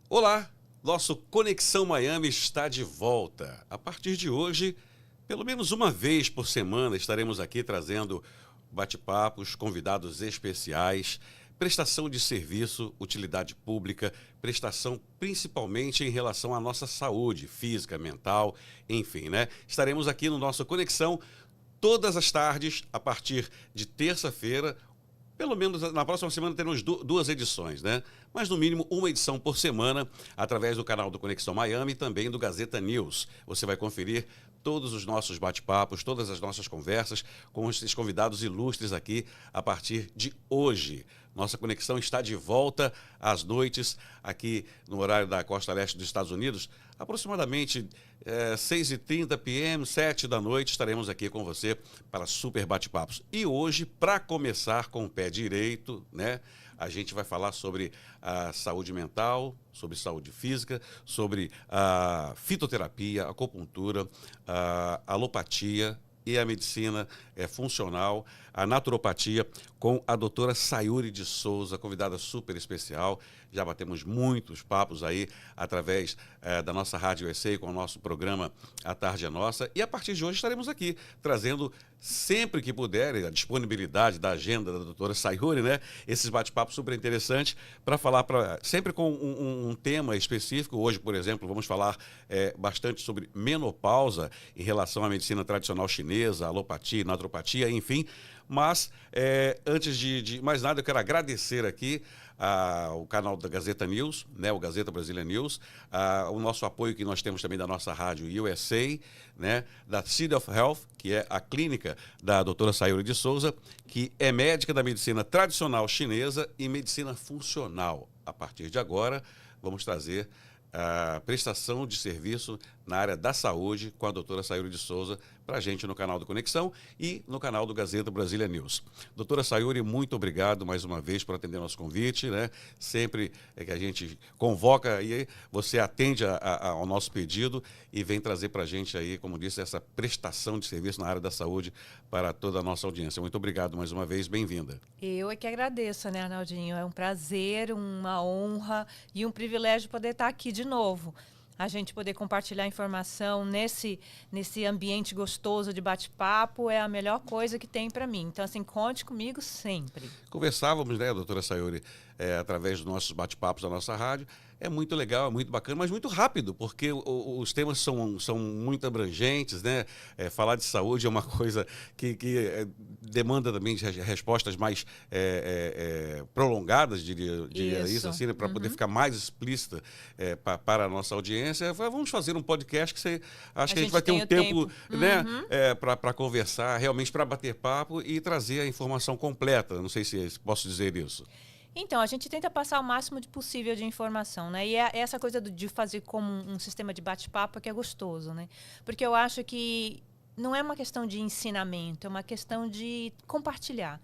Olá, nosso Conexão Miami está de volta. A partir de hoje, pelo menos uma vez por semana, estaremos aqui trazendo bate-papos, convidados especiais, prestação de serviço, utilidade pública, prestação principalmente em relação à nossa saúde física, mental, enfim, né? Estaremos aqui no nosso Conexão todas as tardes, a partir de terça-feira. Pelo menos na próxima semana teremos duas edições, né? Mas no mínimo uma edição por semana, através do canal do Conexão Miami e também do Gazeta News. Você vai conferir todos os nossos bate-papos, todas as nossas conversas com esses convidados ilustres aqui a partir de hoje. Nossa conexão está de volta às noites, aqui no horário da costa leste dos Estados Unidos, aproximadamente 6h30 p.m., 7 da noite, estaremos aqui com você para super bate-papos. E hoje, para começar com o pé direito, né, a gente vai falar sobre a saúde mental, sobre saúde física, sobre a fitoterapia, a acupuntura, a alopatia e a medicina funcional, a naturopatia, com a doutora Sayuri de Souza, convidada super especial. Já batemos muitos papos aí através da nossa Rádio USA com o nosso programa A Tarde é Nossa. E a partir de hoje estaremos aqui trazendo, sempre que puder, a disponibilidade da agenda da doutora Sayuri, né? Esses bate-papos super interessantes para falar, sempre com um tema específico. Hoje, por exemplo, vamos falar bastante sobre menopausa em relação à medicina tradicional chinesa, alopatia, naturopatia, enfim. Mas, antes de mais nada, eu quero agradecer aqui o canal da Gazeta News, né, o Gazeta Brasília News, o nosso apoio que nós temos também da nossa rádio USA, né, da City of Health, que é a clínica da doutora Sayuri de Souza, que é médica da medicina tradicional chinesa e medicina funcional. A partir de agora, vamos trazer a prestação de serviço na área da saúde com a doutora Sayuri de Souza para a gente no canal do Conexão e no canal do Gazeta Brasília News. Doutora Sayuri, muito obrigado mais uma vez por atender nosso convite, né? Sempre que a gente convoca aí, você atende ao nosso pedido e vem trazer para a gente aí, como disse, essa prestação de serviço na área da saúde para toda a nossa audiência. Muito obrigado mais uma vez, bem-vinda. Eu é que agradeço, né, Arnaldinho? É um prazer, uma honra e um privilégio poder estar aqui de novo. A gente poder compartilhar informação nesse ambiente gostoso de bate-papo é a melhor coisa que tem para mim. Então, assim, conte comigo sempre. Conversávamos, né, doutora Sayuri, através dos nossos bate-papos da nossa rádio. É muito legal, é muito bacana, mas muito rápido, porque os temas são muito abrangentes, né? Falar de saúde é uma coisa que demanda também de respostas mais prolongadas, diria isso assim, né? Para poder ficar mais explícita para a nossa audiência. Vamos fazer um podcast que acho que a gente vai ter um tempo, né, para conversar, realmente para bater papo e trazer a informação completa. Não sei se posso dizer isso. Então, a gente tenta passar o máximo possível de informação, né? E essa coisa de fazer como um sistema de bate-papo que é gostoso, né? Porque eu acho que não é uma questão de ensinamento, é uma questão de compartilhar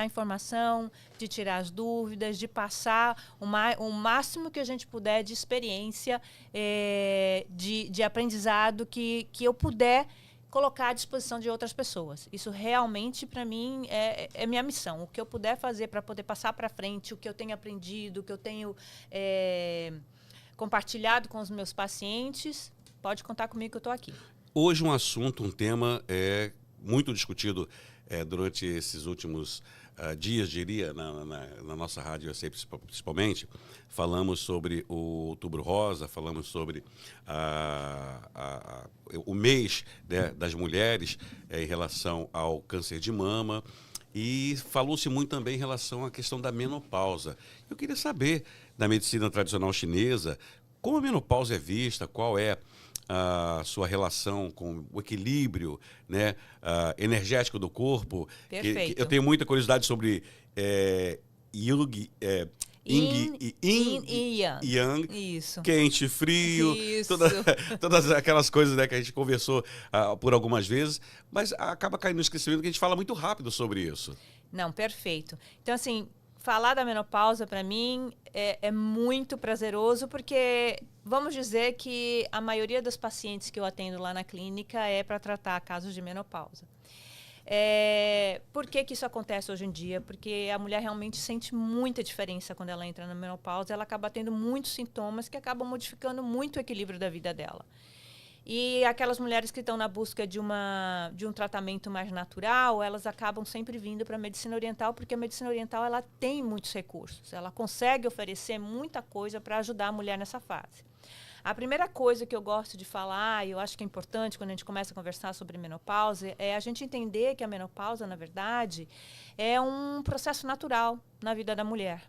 informação, de tirar as dúvidas, de passar o máximo que a gente puder de experiência, de aprendizado que eu puder colocar à disposição de outras pessoas. Isso realmente, para mim, é minha missão. O que eu puder fazer para poder passar para frente, o que eu tenho aprendido, o que eu tenho compartilhado com os meus pacientes, pode contar comigo que eu estou aqui. Hoje um tema muito discutido durante esses últimos dias, diria, na nossa rádio, eu sei, principalmente. Falamos sobre o Outubro Rosa, falamos sobre o mês, né, das mulheres em relação ao câncer de mama, e falou-se muito também em relação à questão da menopausa. Eu queria saber, da medicina tradicional chinesa, como a menopausa é vista, qual é a sua relação com o equilíbrio, né, energético do corpo. Perfeito. Eu tenho muita curiosidade sobre Yin e Yang, isso. quente, frio, todas aquelas coisas, né, que a gente conversou por algumas vezes, mas acaba caindo no esquecimento que a gente fala muito rápido sobre isso. Não, perfeito. Então, assim, falar da menopausa, para mim, é muito prazeroso, porque vamos dizer que a maioria dos pacientes que eu atendo lá na clínica é para tratar casos de menopausa. Por que que isso acontece hoje em dia? Porque a mulher realmente sente muita diferença quando ela entra na menopausa. Ela acaba tendo muitos sintomas que acabam modificando muito o equilíbrio da vida dela. E aquelas mulheres que estão na busca de um tratamento mais natural, elas acabam sempre vindo para a medicina oriental, porque a medicina oriental ela tem muitos recursos. Ela consegue oferecer muita coisa para ajudar a mulher nessa fase. A primeira coisa que eu gosto de falar, e eu acho que é importante quando a gente começa a conversar sobre menopausa, é a gente entender que a menopausa, na verdade, é um processo natural na vida da mulher.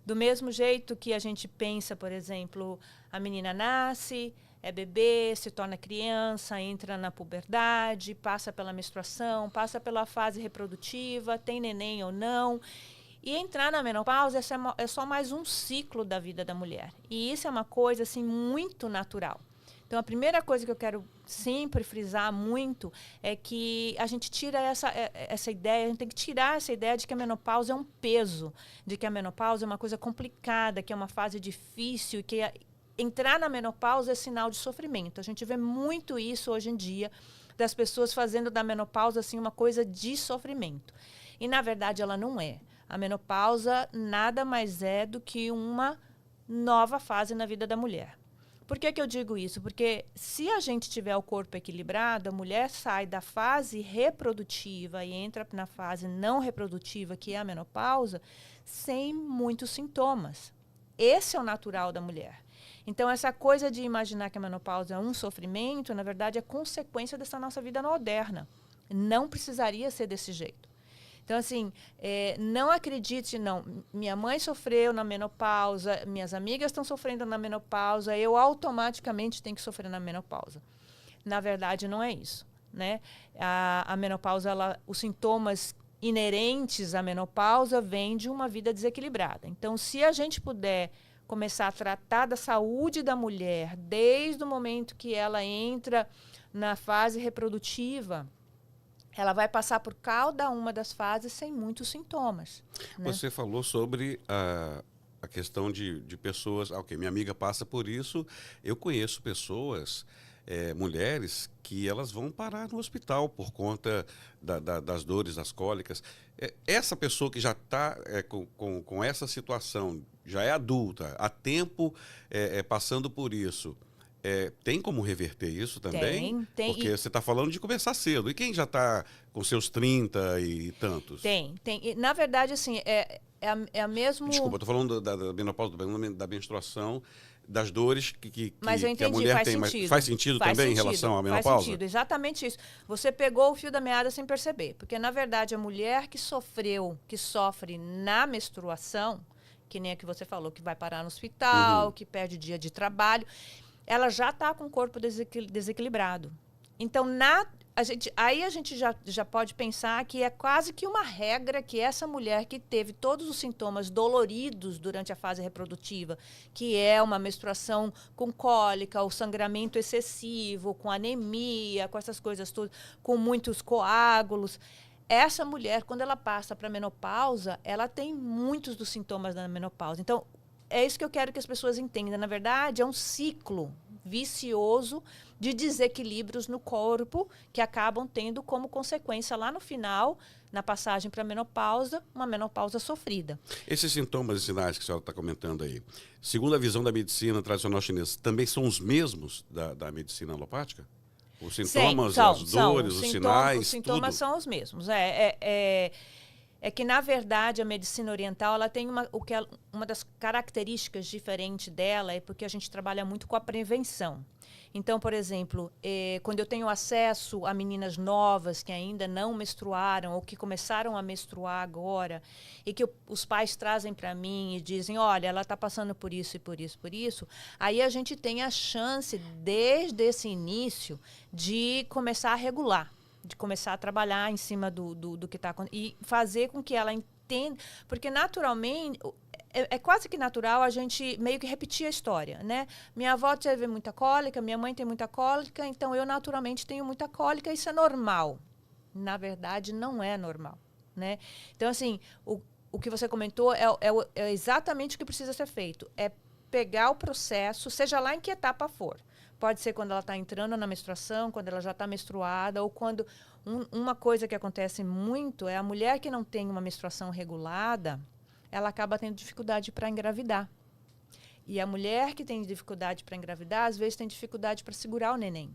Do mesmo jeito que a gente pensa, por exemplo, a menina nasce, é bebê, se torna criança, entra na puberdade, passa pela menstruação, passa pela fase reprodutiva, tem neném ou não. E entrar na menopausa é só mais um ciclo da vida da mulher. E isso é uma coisa assim, muito natural. Então, a primeira coisa que eu quero sempre frisar muito é que a gente tira essa ideia, a gente tem que tirar essa ideia de que a menopausa é um peso, de que a menopausa é uma coisa complicada, que é uma fase difícil e que entrar na menopausa é sinal de sofrimento. A gente vê muito isso hoje em dia, das pessoas fazendo da menopausa assim, uma coisa de sofrimento. E, na verdade, ela não é. A menopausa nada mais é do que uma nova fase na vida da mulher. Por que que eu digo isso? Porque se a gente tiver o corpo equilibrado, a mulher sai da fase reprodutiva e entra na fase não reprodutiva, que é a menopausa, sem muitos sintomas. Esse é o natural da mulher. Então, essa coisa de imaginar que a menopausa é um sofrimento, na verdade, é consequência dessa nossa vida moderna. Não precisaria ser desse jeito. Então, assim, não acredite, não. Minha mãe sofreu na menopausa, minhas amigas estão sofrendo na menopausa, eu automaticamente tenho que sofrer na menopausa. Na verdade, não é isso, né? A menopausa, os sintomas inerentes à menopausa vêm de uma vida desequilibrada. Então, se a gente puder começar a tratar da saúde da mulher desde o momento que ela entra na fase reprodutiva, ela vai passar por cada uma das fases sem muitos sintomas. Né? Você falou sobre a questão de pessoas... Ok, minha amiga passa por isso. Eu conheço pessoas, mulheres, que elas vão parar no hospital por conta das dores, das cólicas. Essa pessoa que já está com essa situação, já é adulta, há tempo passando por isso... tem como reverter isso também? Tem. Porque você está falando de começar cedo. E quem já está com seus 30 e tantos? Tem. E, na verdade, assim, é a mesmo... Desculpa, estou falando da menopausa, da menstruação, das dores Mas eu entendi, que a mulher faz tem. Sentido. Mas faz sentido também em relação à menopausa? Faz sentido, exatamente isso. Você pegou o fio da meada sem perceber. Porque, na verdade, a mulher que sofre na menstruação, que nem a que você falou, que vai parar no hospital, que perde dia de trabalho... ela já está com o corpo desequilibrado. Então, aí a gente já pode pensar que é quase que uma regra que essa mulher que teve todos os sintomas doloridos durante a fase reprodutiva, que é uma menstruação com cólica, o sangramento excessivo, com anemia, com essas coisas todas, com muitos coágulos, essa mulher, quando ela passa para a menopausa, ela tem muitos dos sintomas da menopausa. Então, é isso que eu quero que as pessoas entendam. Na verdade, é um ciclo vicioso de desequilíbrios no corpo que acabam tendo como consequência lá no final, na passagem para a menopausa, uma menopausa sofrida. Esses sintomas e sinais que a senhora está comentando aí, segundo a visão da medicina tradicional chinesa, também são os mesmos da medicina alopática? Os sintomas, as dores, os sinais, os sintomas tudo? São os mesmos. É que, na verdade, a medicina oriental ela tem uma das características diferentes dela é porque a gente trabalha muito com a prevenção. Então, por exemplo, quando eu tenho acesso a meninas novas que ainda não menstruaram ou que começaram a menstruar agora e que os pais trazem para mim e dizem, olha, ela está passando por isso e por isso, por isso, aí a gente tem a chance, desde esse início, de começar a regular, de começar a trabalhar em cima do que está acontecendo e fazer com que ela entenda, porque naturalmente é quase que natural a gente meio que repetir a história, né? Minha avó teve muita cólica, minha mãe tem muita cólica, então eu naturalmente tenho muita cólica, isso é normal. Na verdade, não é normal, né? Então, assim, o que você comentou é exatamente o que precisa ser feito, é pegar o processo, seja lá em que etapa for. pode ser quando ela está entrando na menstruação, quando ela já está menstruada, ou quando... uma coisa que acontece muito é a mulher que não tem uma menstruação regulada, ela acaba tendo dificuldade para engravidar. E a mulher que tem dificuldade para engravidar, às vezes tem dificuldade para segurar o neném.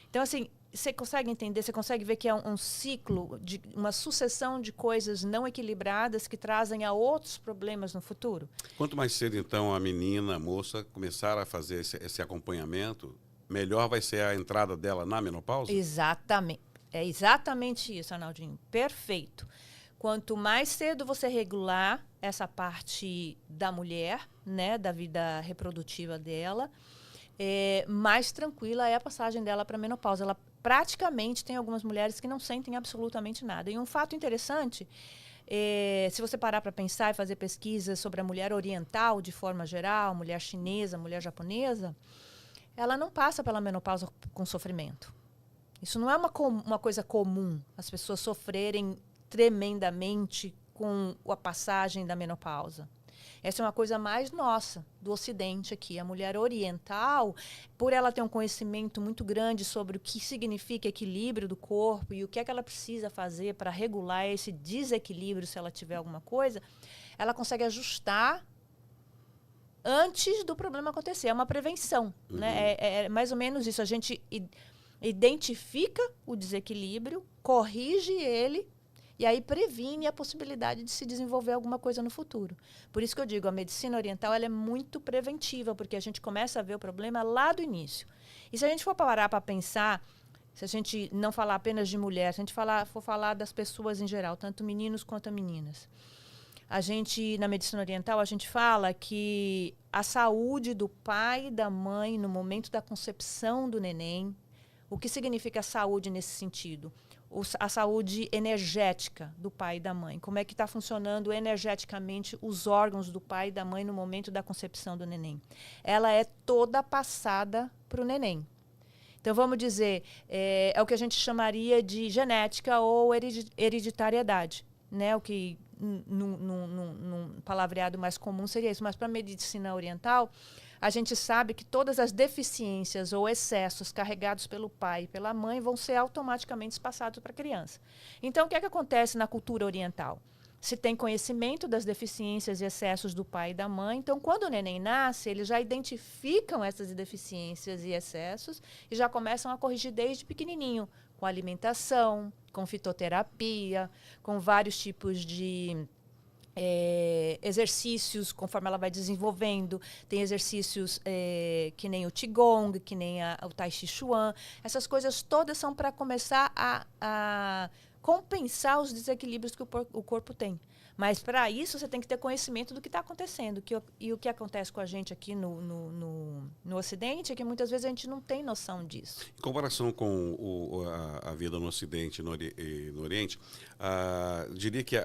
Então, assim, você consegue entender, você consegue ver que é um ciclo, uma sucessão de coisas não equilibradas que trazem a outros problemas no futuro? Quanto mais cedo, então, a menina, a moça, começar a fazer esse acompanhamento, melhor vai ser a entrada dela na menopausa? Exatamente. É exatamente isso, Arnaldinho. Perfeito. Quanto mais cedo você regular essa parte da mulher, né, da vida reprodutiva dela, mais tranquila é a passagem dela para a menopausa. Ela praticamente tem algumas mulheres que não sentem absolutamente nada. E um fato interessante, se você parar para pensar e fazer pesquisas sobre a mulher oriental, de forma geral, mulher chinesa, mulher japonesa, ela não passa pela menopausa com sofrimento. Isso não é uma coisa comum, as pessoas sofrerem tremendamente com a passagem da menopausa. Essa é uma coisa mais nossa, do Ocidente aqui. A mulher oriental, por ela ter um conhecimento muito grande sobre o que significa equilíbrio do corpo e o que é que ela precisa fazer para regular esse desequilíbrio se ela tiver alguma coisa, ela consegue ajustar antes do problema acontecer. É uma prevenção. Né? É mais ou menos isso. A gente identifica o desequilíbrio, corrige ele, e aí previne a possibilidade de se desenvolver alguma coisa no futuro. Por isso que eu digo, a medicina oriental ela é muito preventiva, porque a gente começa a ver o problema lá do início. E se a gente for parar para pensar, se a gente não falar apenas de mulher, se a gente for falar das pessoas em geral, tanto meninos quanto meninas, a gente, na medicina oriental, a gente fala que a saúde do pai e da mãe no momento da concepção do neném, o que significa saúde nesse sentido? A saúde energética do pai e da mãe. Como é que está funcionando energeticamente os órgãos do pai e da mãe no momento da concepção do neném? Ela é toda passada para o neném. Então, vamos dizer, é o que a gente chamaria de genética ou hereditariedade. Né? O que, num palavreado mais comum, seria isso. Mas, para a medicina oriental, a gente sabe que todas as deficiências ou excessos carregados pelo pai e pela mãe vão ser automaticamente passados para a criança. Então, o que é que acontece na cultura oriental? Se tem conhecimento das deficiências e excessos do pai e da mãe, então, quando o neném nasce, eles já identificam essas deficiências e excessos e já começam a corrigir desde pequenininho, com alimentação, com fitoterapia, com vários tipos de exercícios, conforme ela vai desenvolvendo. Tem exercícios que nem o Qigong, que nem o Tai Chi Chuan. Essas coisas todas são para começar a compensar os desequilíbrios que o corpo tem. Mas, para isso, você tem que ter conhecimento do que está acontecendo. E o que acontece com a gente aqui no Ocidente é que muitas vezes a gente não tem noção disso. Em comparação com a vida no Ocidente e no Oriente, diria que,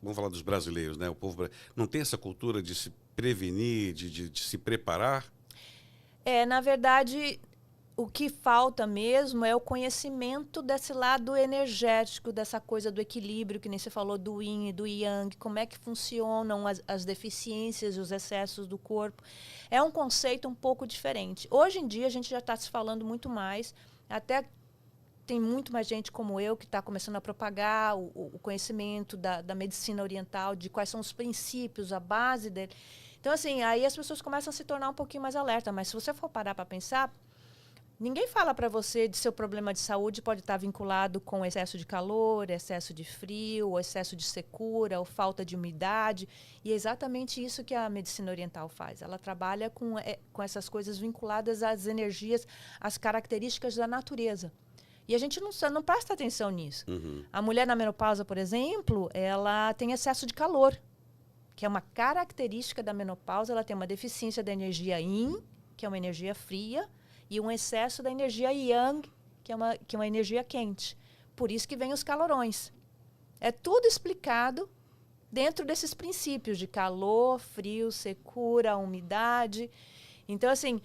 vamos falar dos brasileiros, né? O povo não tem essa cultura de se prevenir, de se preparar? Na verdade, o que falta mesmo é o conhecimento desse lado energético, dessa coisa do equilíbrio, que nem você falou, do yin e do yang, como é que funcionam as deficiências e os excessos do corpo. É um conceito um pouco diferente. Hoje em dia, a gente já está se falando muito mais, até tem muito mais gente como eu que está começando a propagar o conhecimento da medicina oriental, de quais são os princípios, a base dele. Então, assim, aí as pessoas começam a se tornar um pouquinho mais alerta, mas se você for parar para pensar, ninguém fala para você de seu problema de saúde pode estar vinculado com excesso de calor, excesso de frio, excesso de secura, ou falta de umidade. E é exatamente isso que a medicina oriental faz. Ela trabalha com essas coisas vinculadas às energias, às características da natureza. E a gente não presta atenção nisso. Uhum. A mulher na menopausa, por exemplo, ela tem excesso de calor, que é uma característica da menopausa. Ela tem uma deficiência da energia yin, que é uma energia fria, e um excesso da energia yang, que é uma energia quente. Por isso que vem os calorões. É tudo explicado dentro desses princípios de calor, frio, secura, umidade. Então, assim,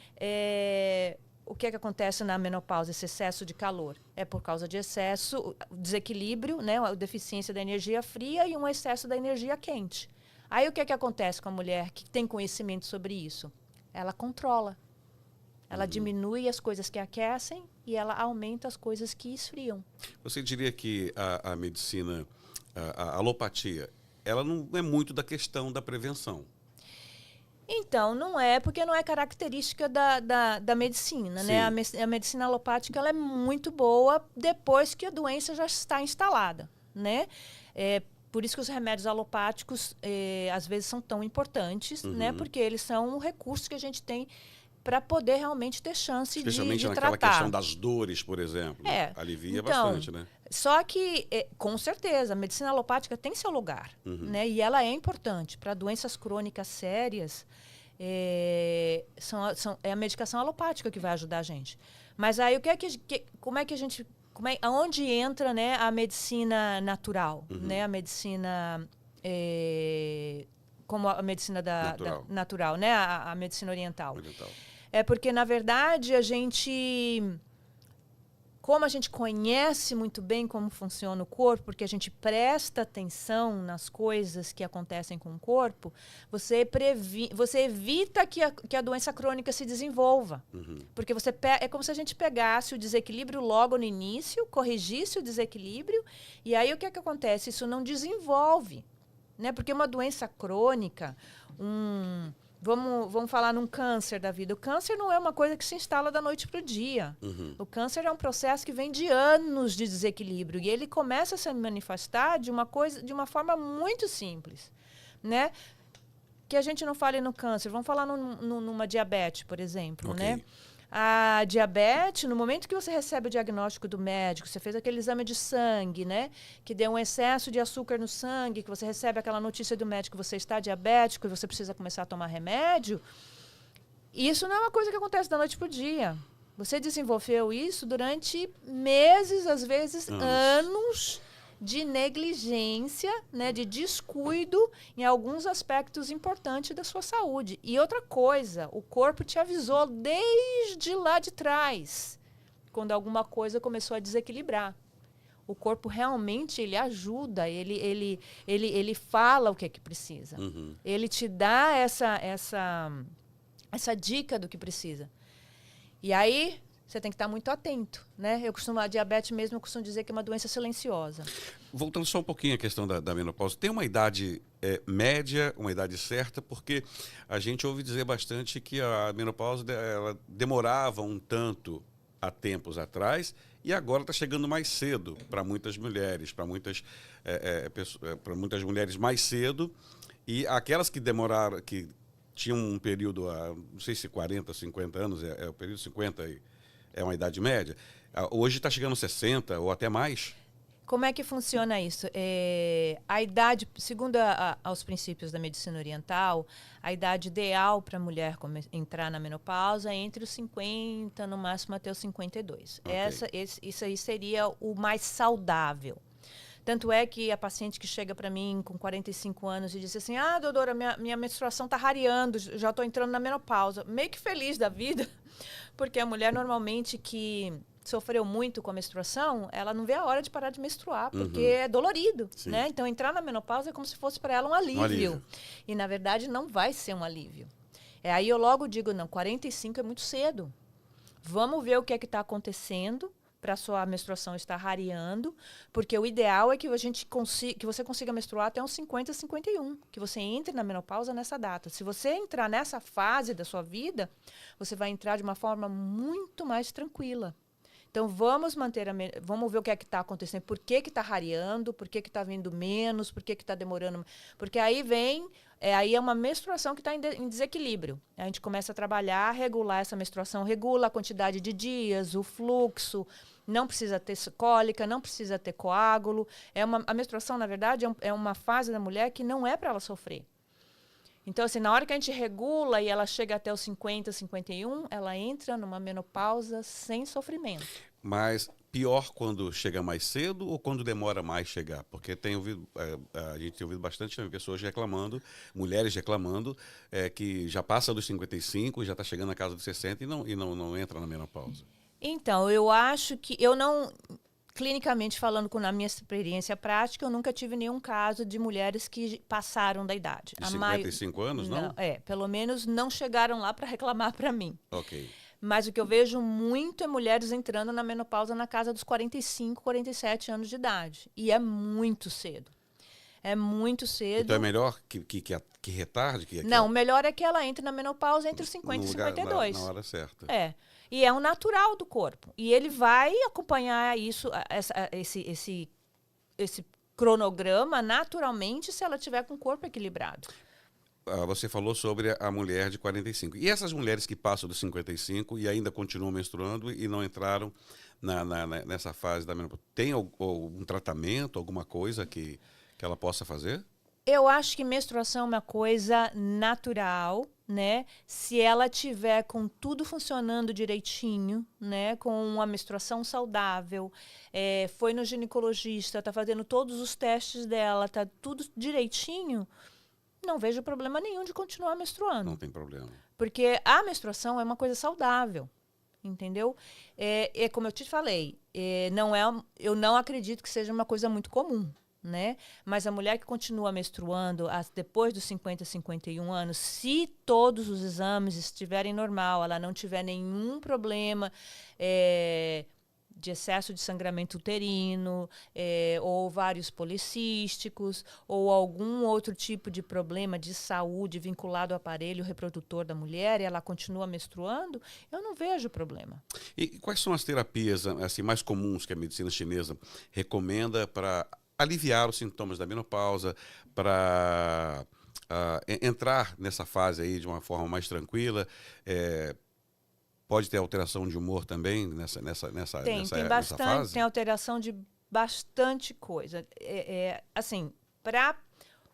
o que é que acontece na menopausa, esse excesso de calor? É por causa de excesso, desequilíbrio, né, a deficiência da energia fria e um excesso da energia quente. Aí o que é que acontece com a mulher que tem conhecimento sobre isso? Ela controla. Ela diminui as coisas que aquecem e ela aumenta as coisas que esfriam. Você diria que a medicina, a alopatia, ela não é muito da questão da prevenção? Então, não é, porque não é característica da medicina, né? A medicina alopática ela é muito boa depois que a doença já está instalada, né? Por isso que os remédios alopáticos, às vezes, são tão importantes, né? Porque eles são um recurso que a gente tem para poder realmente ter chance de tratar. Especialmente naquela questão das dores, por exemplo. Alivia então, bastante, né? Só que, com certeza, a medicina alopática tem seu lugar, né? E ela é importante. Para doenças crônicas sérias, é a medicação alopática que vai ajudar a gente. Mas aí, como é que a gente... aonde entra, né, a medicina natural, né? A medicina... como a medicina natural, né? A medicina oriental. É porque, na verdade, como a gente conhece muito bem como funciona o corpo, porque a gente presta atenção nas coisas que acontecem com o corpo, você evita que a doença crônica se desenvolva. Porque é como se a gente pegasse o desequilíbrio logo no início, corrigisse o desequilíbrio, e aí o que acontece? Isso não desenvolve. Né? Porque uma doença crônica, vamos falar num câncer da vida. O câncer não é uma coisa que se instala da noite para o dia. O câncer é um processo que vem de anos de desequilíbrio. E ele começa a se manifestar de uma forma muito simples. Né? Que a gente não fale no câncer. Vamos falar numa diabetes, por exemplo. Né? A diabetes, no momento que você recebe o diagnóstico do médico, você fez aquele exame de sangue, né? Que deu um excesso de açúcar no sangue, que você recebe aquela notícia do médico que você está diabético e você precisa começar a tomar remédio. Isso não é uma coisa que acontece da noite para o dia. Você desenvolveu isso durante meses, às vezes anos de negligência, né, de descuido em alguns aspectos importantes da sua saúde. E outra coisa, o corpo te avisou desde lá de trás, quando alguma coisa começou a desequilibrar. O corpo realmente ele ajuda, ele fala o que é que precisa. Ele te dá essa dica do que precisa. E aí você tem que estar muito atento, né? A diabetes mesmo, eu costumo dizer que é uma doença silenciosa. Voltando só um pouquinho à questão da menopausa, tem uma idade média, uma idade certa, porque a gente ouve dizer bastante que a menopausa ela demorava um tanto há tempos atrás e agora está chegando mais cedo para muitas mulheres, para muitas mulheres mais cedo, e aquelas que demoraram, que tinham um período, não sei se 40, 50 anos, o período 50 é uma idade média, hoje está chegando 60 ou até mais. Como é que funciona isso? A idade, segundo aos princípios da medicina oriental, a idade ideal para a mulher entrar na menopausa é entre os 50, no máximo até os 52. Isso aí seria o mais saudável. Tanto é que a paciente que chega para mim com 45 anos e diz assim, doutora, minha menstruação está rareando, já estou entrando na menopausa. Meio que feliz da vida, porque a mulher normalmente que sofreu muito com a menstruação, ela não vê a hora de parar de menstruar, porque é dolorido, né? Então, entrar na menopausa é como se fosse para ela um alívio. E, na verdade, não vai ser um alívio. Aí eu logo digo, não, 45 é muito cedo. Vamos ver o que é que está acontecendo para a sua menstruação estar rareando, porque o ideal é que que você consiga menstruar até uns 50, 51, que você entre na menopausa nessa data. Se você entrar nessa fase da sua vida, você vai entrar de uma forma muito mais tranquila. Então, vamos ver o que é que está acontecendo, por que está rareando, por que está vindo menos, por que está demorando. Porque aí aí é uma menstruação que está em desequilíbrio. A gente começa a trabalhar, regular essa menstruação, regula a quantidade de dias, o fluxo, não precisa ter cólica, não precisa ter coágulo. A menstruação, na verdade, é uma fase da mulher que não é para ela sofrer. Então, assim, na hora que a gente regula e ela chega até os 50, 51, ela entra numa menopausa sem sofrimento. Mas pior quando chega mais cedo ou quando demora mais chegar? Porque a gente tem ouvido bastante pessoas reclamando, mulheres reclamando, que já passa dos 55, já está chegando na casa dos 60 e não entra na menopausa. Então, eu acho que clinicamente falando, na minha experiência prática, eu nunca tive nenhum caso de mulheres que passaram da idade. De 55 anos, não? Pelo menos não chegaram lá para reclamar para mim. Ok. Mas o que eu vejo muito é mulheres entrando na menopausa na casa dos 45, 47 anos de idade. E é muito cedo. É muito cedo. Então é melhor que retarde? Não, o melhor é que ela entre na menopausa entre os 50 e 52. Na hora certa. É. E é um natural do corpo. E ele vai acompanhar isso, esse cronograma naturalmente se ela tiver com o corpo equilibrado. Você falou sobre a mulher de 45. E essas mulheres que passam dos 55 e ainda continuam menstruando e não entraram nessa fase da menopausa, tem algum tratamento, alguma coisa que ela possa fazer? Eu acho que menstruação é uma coisa natural, né? Se ela tiver com tudo funcionando direitinho, né? Com uma menstruação saudável, foi no ginecologista, tá fazendo todos os testes dela, tá tudo direitinho, não vejo problema nenhum de continuar menstruando. Não tem problema. Porque a menstruação é uma coisa saudável, entendeu? Como eu te falei, eu não acredito que seja uma coisa muito comum, né? Mas a mulher que continua menstruando depois dos 50, 51 anos, se todos os exames estiverem normal, ela não tiver nenhum problema de excesso de sangramento uterino, ou ovários policísticos, ou algum outro tipo de problema de saúde vinculado ao aparelho reprodutor da mulher, e ela continua menstruando, eu não vejo problema. E quais são as terapias assim, mais comuns que a medicina chinesa recomenda para aliviar os sintomas da menopausa, para entrar nessa fase aí de uma forma mais tranquila? Pode ter alteração de humor também nessa fase? Tem alteração de bastante coisa. Assim,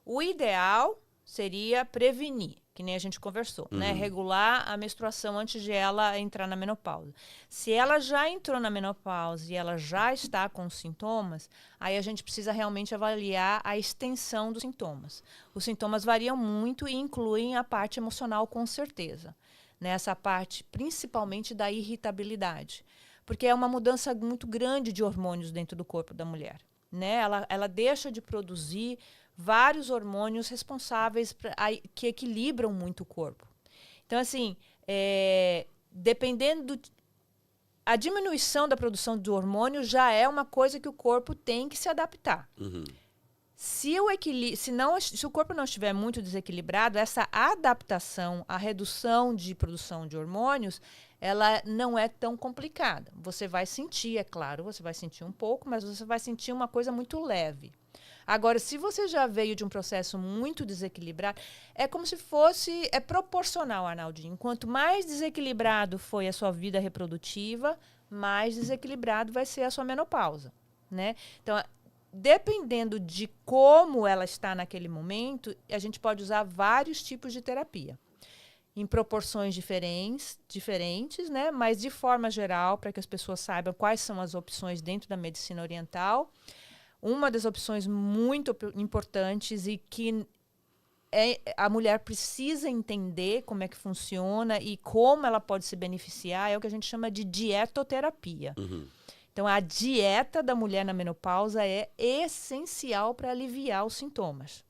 o ideal seria prevenir, que nem a gente conversou, né? Regular a menstruação antes de ela entrar na menopausa. Se ela já entrou na menopausa e ela já está com sintomas, aí a gente precisa realmente avaliar a extensão dos sintomas. Os sintomas variam muito e incluem a parte emocional, com certeza. Nessa parte, principalmente da irritabilidade. Porque é uma mudança muito grande de hormônios dentro do corpo da mulher, né? Ela deixa de produzir vários hormônios responsáveis que equilibram muito o corpo. Então, assim, a diminuição da produção do hormônio já é uma coisa que o corpo tem que se adaptar. Se o corpo não estiver muito desequilibrado, essa adaptação, a redução de produção de hormônios, ela não é tão complicada. Você vai sentir, é claro, você vai sentir um pouco, mas você vai sentir uma coisa muito leve. Agora, se você já veio de um processo muito desequilibrado, é como se fosse, proporcional, Arnaldinho. Quanto mais desequilibrado foi a sua vida reprodutiva, mais desequilibrado vai ser a sua menopausa, né? Então, dependendo de como ela está naquele momento, a gente pode usar vários tipos de terapia. Em proporções diferentes, né? Mas de forma geral, para que as pessoas saibam quais são as opções dentro da medicina oriental. Uma das opções muito importantes e que a mulher precisa entender como é que funciona e como ela pode se beneficiar é o que a gente chama de dietoterapia. Então, a dieta da mulher na menopausa é essencial para aliviar os sintomas.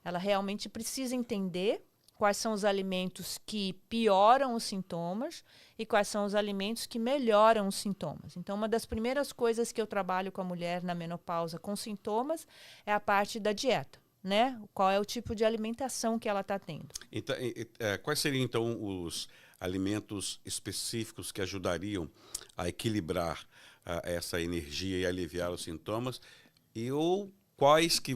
Ela realmente precisa entender quais são os alimentos que pioram os sintomas e quais são os alimentos que melhoram os sintomas. Então, uma das primeiras coisas que eu trabalho com a mulher na menopausa com sintomas é a parte da dieta, né? Qual é o tipo de alimentação que ela está tendo. Então, quais seriam, então, os alimentos específicos que ajudariam a equilibrar essa energia e aliviar os sintomas, ou quais que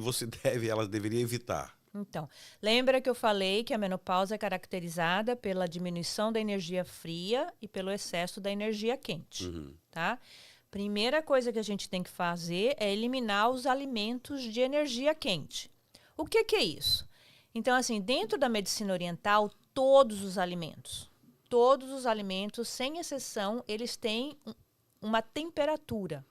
ela deveria evitar? Então, lembra que eu falei que a menopausa é caracterizada pela diminuição da energia fria e pelo excesso da energia quente, tá? Primeira coisa que a gente tem que fazer é eliminar os alimentos de energia quente. O que é isso? Então, assim, dentro da medicina oriental, todos os alimentos, sem exceção, eles têm uma temperatura.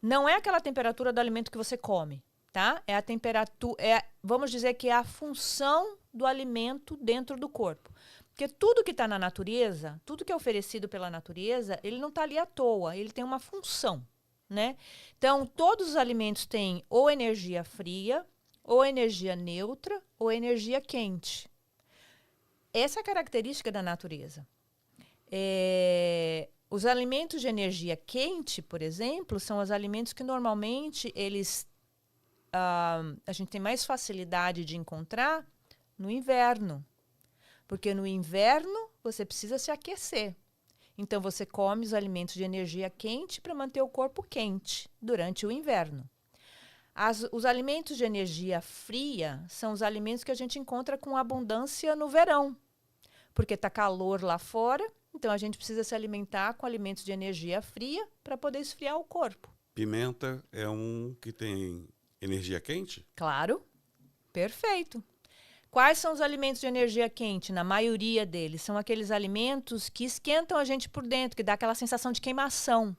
Não é aquela temperatura do alimento que você come, tá? É a temperatura, vamos dizer que é a função do alimento dentro do corpo. Porque tudo que está na natureza, tudo que é oferecido pela natureza, ele não está ali à toa, ele tem uma função, né? Então, todos os alimentos têm ou energia fria, ou energia neutra, ou energia quente. Essa é a característica da natureza. Os alimentos de energia quente, por exemplo, são os alimentos que normalmente a gente tem mais facilidade de encontrar no inverno. Porque no inverno você precisa se aquecer. Então você come os alimentos de energia quente para manter o corpo quente durante o inverno. Os alimentos de energia fria são os alimentos que a gente encontra com abundância no verão. Porque está calor lá fora, então a gente precisa se alimentar com alimentos de energia fria para poder esfriar o corpo. Pimenta é um que tem energia quente? Claro, perfeito. Quais são os alimentos de energia quente? Na maioria deles, são aqueles alimentos que esquentam a gente por dentro, que dá aquela sensação de queimação,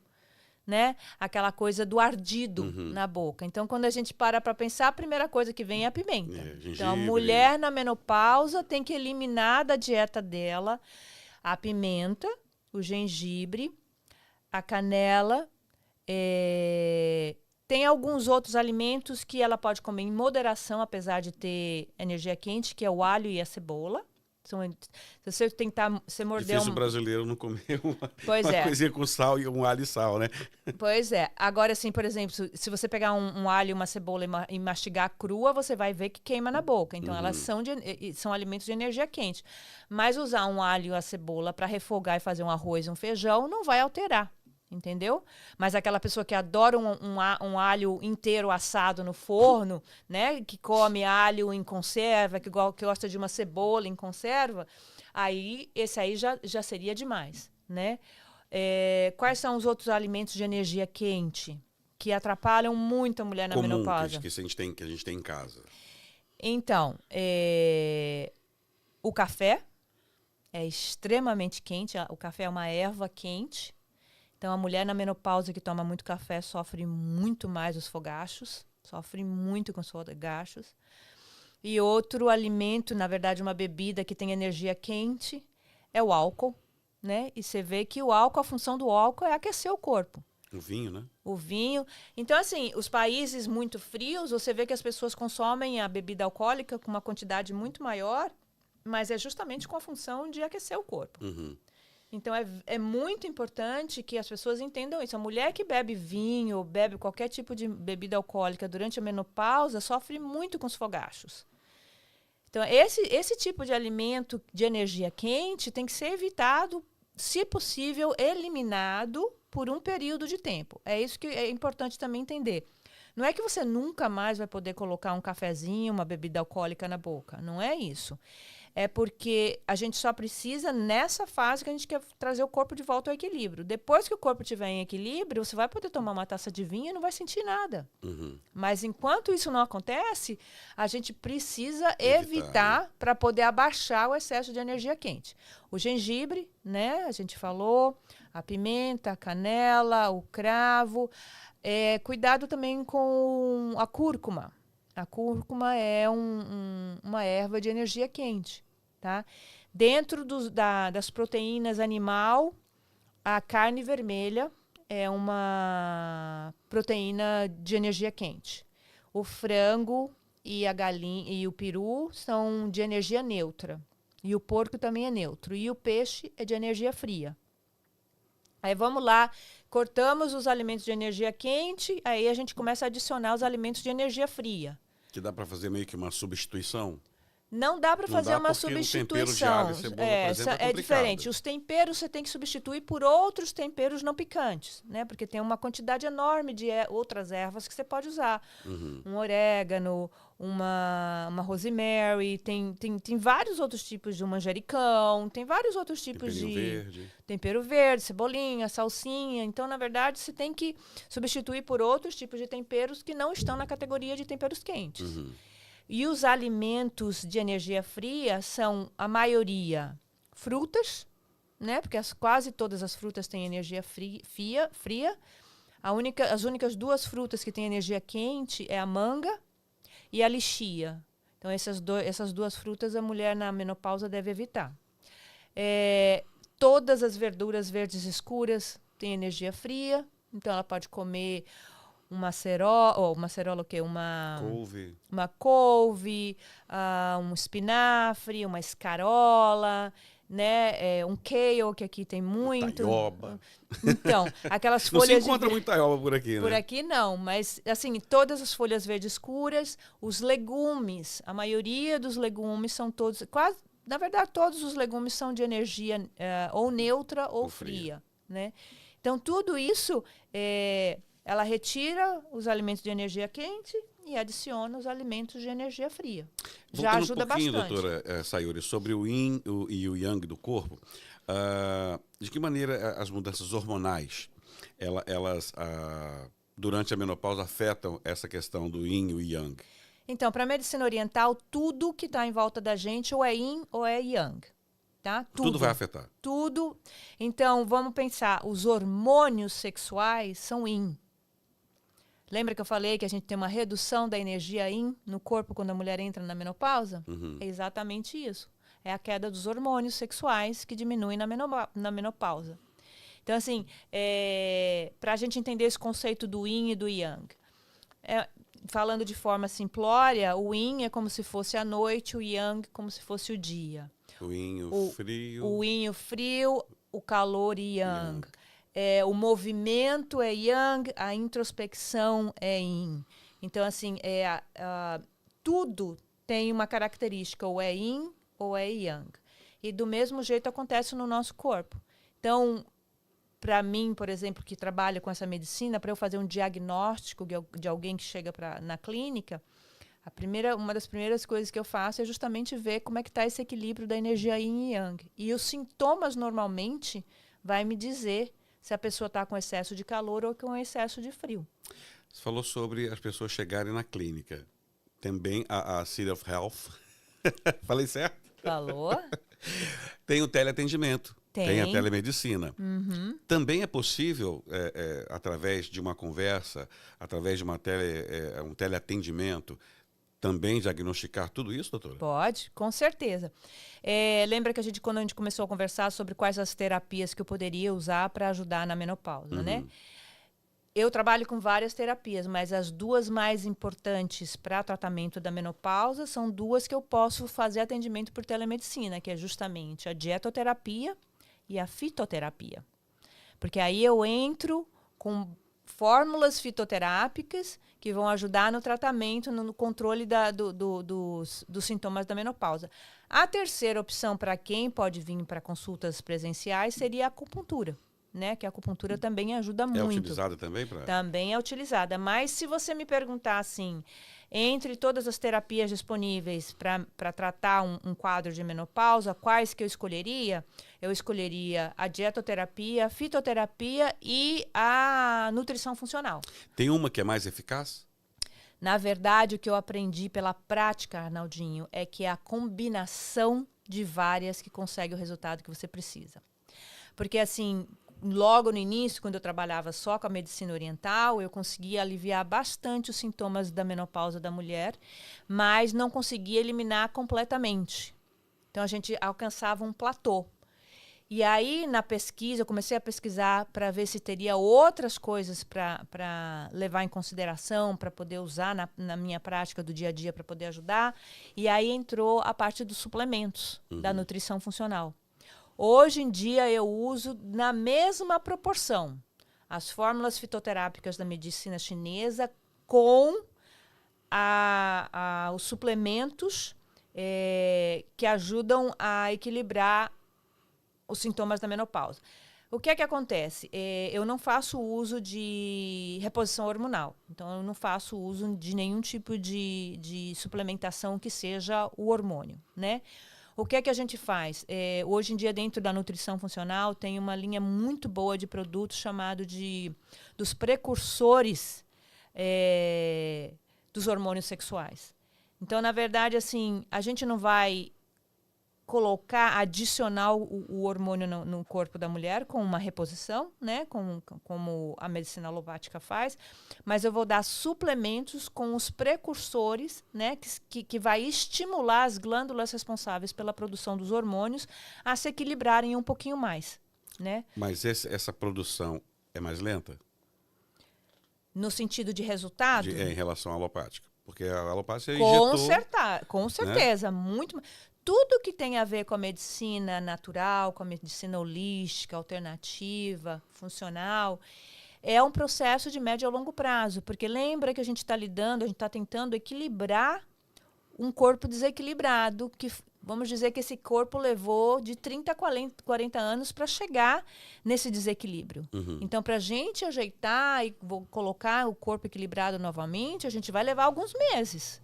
né? Aquela coisa do ardido na boca. Então, quando a gente para pensar, a primeira coisa que vem é a pimenta. Então, a mulher na menopausa tem que eliminar da dieta dela a pimenta, o gengibre, a canela. Tem alguns outros alimentos que ela pode comer em moderação, apesar de ter energia quente, que é o alho e a cebola. Se você tentar, você morder difícil brasileiro não comer uma é. coisinha com sal e um alho e sal, né? Pois é. Agora, assim, por exemplo, se você pegar um alho e uma cebola e mastigar crua, você vai ver que queima na boca. Então, elas são alimentos de energia quente. Mas usar um alho e a cebola para refogar e fazer um arroz e um feijão não vai alterar. Entendeu? Mas aquela pessoa que adora um alho inteiro assado no forno, né? Que come alho em conserva, que gosta de uma cebola em conserva, esse aí já seria demais, né? Quais são os outros alimentos de energia quente que atrapalham muito a mulher na menopausa? Que a gente tem em casa. Então, o café é extremamente quente. O café é uma erva quente. Então, a mulher na menopausa que toma muito café sofre muito mais os fogachos, sofre muito com os fogachos. E outro alimento, na verdade, uma bebida que tem energia quente, é o álcool, né? E você vê que a função do álcool é aquecer o corpo. O vinho, né? O vinho. Então, assim, os países muito frios, você vê que as pessoas consomem a bebida alcoólica com uma quantidade muito maior, mas é justamente com a função de aquecer o corpo. Então, é muito importante que as pessoas entendam isso. A mulher que bebe vinho ou bebe qualquer tipo de bebida alcoólica durante a menopausa sofre muito com os fogachos. Então, esse tipo de alimento de energia quente tem que ser evitado, se possível, eliminado por um período de tempo. É isso que é importante também entender. Não é que você nunca mais vai poder colocar um cafezinho, uma bebida alcoólica na boca. Não é isso. É porque a gente só precisa, nessa fase, que a gente quer trazer o corpo de volta ao equilíbrio. Depois que o corpo estiver em equilíbrio, você vai poder tomar uma taça de vinho e não vai sentir nada. Mas enquanto isso não acontece, a gente precisa evitar para poder abaixar o excesso de energia quente. O gengibre, né? A gente falou, a pimenta, a canela, o cravo. Cuidado também com a cúrcuma. A cúrcuma é uma erva de energia quente, tá? Dentro das proteínas animal, a carne vermelha é uma proteína de energia quente. O frango e a galinha e o peru são de energia neutra. E o porco também é neutro. E o peixe é de energia fria. Aí vamos lá, cortamos os alimentos de energia quente, aí a gente começa a adicionar os alimentos de energia fria. Que dá para fazer meio que uma substituição? Não dá para fazer uma substituição. O tempero de alho e cebola, por exemplo, é diferente. Os temperos você tem que substituir por outros temperos não picantes, né? Porque tem uma quantidade enorme de outras ervas que você pode usar. Um orégano, uma rosemary, tem vários outros tipos de manjericão, tem vários outros tipos tempero verde, cebolinha, salsinha. Então, na verdade, você tem que substituir por outros tipos de temperos que não estão na categoria de temperos quentes. E os alimentos de energia fria são, a maioria, frutas, né? Porque quase todas as frutas têm energia fria. As únicas duas frutas que têm energia quente é a manga e a lichia. Então, essas duas frutas a mulher na menopausa deve evitar. Todas as verduras verdes escuras têm energia fria. Então, ela pode comer uma acerola, o quê? Uma couve, um espinafre, uma escarola. né? Um kale, que aqui tem muito. Taioba. Então, aquelas Não se folhas encontra muito taioba por aqui, né? por aqui não, mas assim, todas as folhas verdes escuras, os legumes, a maioria dos legumes são todos, quase, na verdade, todos os legumes são de energia ou neutra ou fria, né? Então, tudo isso, ela retira os alimentos de energia quente e adiciona os alimentos de energia fria. Já Voltando ajuda um pouquinho, bastante. doutora Sayuri, sobre o yin e o yang do corpo, de que maneira as mudanças hormonais, elas durante a menopausa, afetam essa questão do yin e o yang? Então, para a medicina oriental, tudo que está em volta da gente ou é yin ou é yang. Tá? Tudo vai afetar. Tudo. Então, vamos pensar, os hormônios sexuais são yin. Lembra que eu falei que a gente tem uma redução da energia yin no corpo quando a mulher entra na menopausa? Uhum. É exatamente isso. É a queda dos hormônios sexuais que diminuem na menopausa. Então, assim, para a gente entender esse conceito do yin e do yang, falando de forma simplória, o yin é como se fosse a noite, o yang como se fosse o dia. O yin, o frio. O yin, o frio, o calor e yang. O movimento é yang, a introspecção é yin. Então, assim, tudo tem uma característica, ou é yin ou é yang. E do mesmo jeito acontece no nosso corpo. Então, para mim, por exemplo, que trabalho com essa medicina, para eu fazer um diagnóstico de alguém que chega na clínica, uma das primeiras coisas que eu faço é justamente ver como é que está esse equilíbrio da energia yin e yang. E os sintomas, normalmente, vai me dizer se a pessoa está com excesso de calor ou com excesso de frio. Você falou sobre as pessoas chegarem na clínica. Também a City of Health. Falei certo? Falou. Tem o teleatendimento. Tem a telemedicina. Uhum. Também é possível, através de uma conversa, através de um teleatendimento, também diagnosticar tudo isso, doutora? Pode, com certeza. Lembra que quando a gente começou a conversar sobre quais as terapias que eu poderia usar para ajudar na menopausa, né? Eu trabalho com várias terapias, mas as duas mais importantes para tratamento da menopausa são duas que eu posso fazer atendimento por telemedicina, que é justamente a dietoterapia e a fitoterapia. Porque aí eu entro com fórmulas fitoterápicas que vão ajudar no tratamento, no controle dos sintomas da menopausa. A terceira opção para quem pode vir para consultas presenciais seria a acupuntura, né? Que a acupuntura também ajuda muito. É utilizada também? Também é utilizada. Mas se você me perguntar assim, entre todas as terapias disponíveis para tratar um quadro de menopausa, quais que eu escolheria? Eu escolheria a dietoterapia, a fitoterapia e a nutrição funcional. Tem uma que é mais eficaz? Na verdade, o que eu aprendi pela prática, Arnaldinho, é que é a combinação de várias que consegue o resultado que você precisa. Porque, assim, logo no início, quando eu trabalhava só com a medicina oriental, eu conseguia aliviar bastante os sintomas da menopausa da mulher, mas não conseguia eliminar completamente. Então, a gente alcançava um platô. E aí, na pesquisa, eu comecei a pesquisar para ver se teria outras coisas para levar em consideração, para poder usar na minha prática do dia a dia, para poder ajudar. E aí entrou a parte dos suplementos, da nutrição funcional. Hoje em dia, eu uso na mesma proporção as fórmulas fitoterápicas da medicina chinesa com os suplementos que ajudam a equilibrar os sintomas da menopausa. O que é que acontece? Eu não faço uso de reposição hormonal. Então, eu não faço uso de nenhum tipo de suplementação que seja o hormônio, né? O que é que a gente faz? Hoje em dia, dentro da nutrição funcional, tem uma linha muito boa de produtos chamado dos precursores dos hormônios sexuais. Então, na verdade, assim, a gente não vai adicionar o hormônio no corpo da mulher com uma reposição, né, como a medicina alopática faz, mas eu vou dar suplementos com os precursores, né, que vai estimular as glândulas responsáveis pela produção dos hormônios a se equilibrarem um pouquinho mais, né? Mas essa produção é mais lenta? No sentido de resultado? Em relação à alopática. Porque a alopática Com injetou... certeza, muito. tudo que tem a ver com a medicina natural, com a medicina holística, alternativa, funcional, é um processo de médio a longo prazo. Porque lembra que a gente está lidando, a gente está tentando equilibrar um corpo desequilibrado, que vamos dizer que esse corpo levou de 30 a 40 anos para chegar nesse desequilíbrio. Então, para a gente ajeitar e colocar o corpo equilibrado novamente, a gente vai levar alguns meses.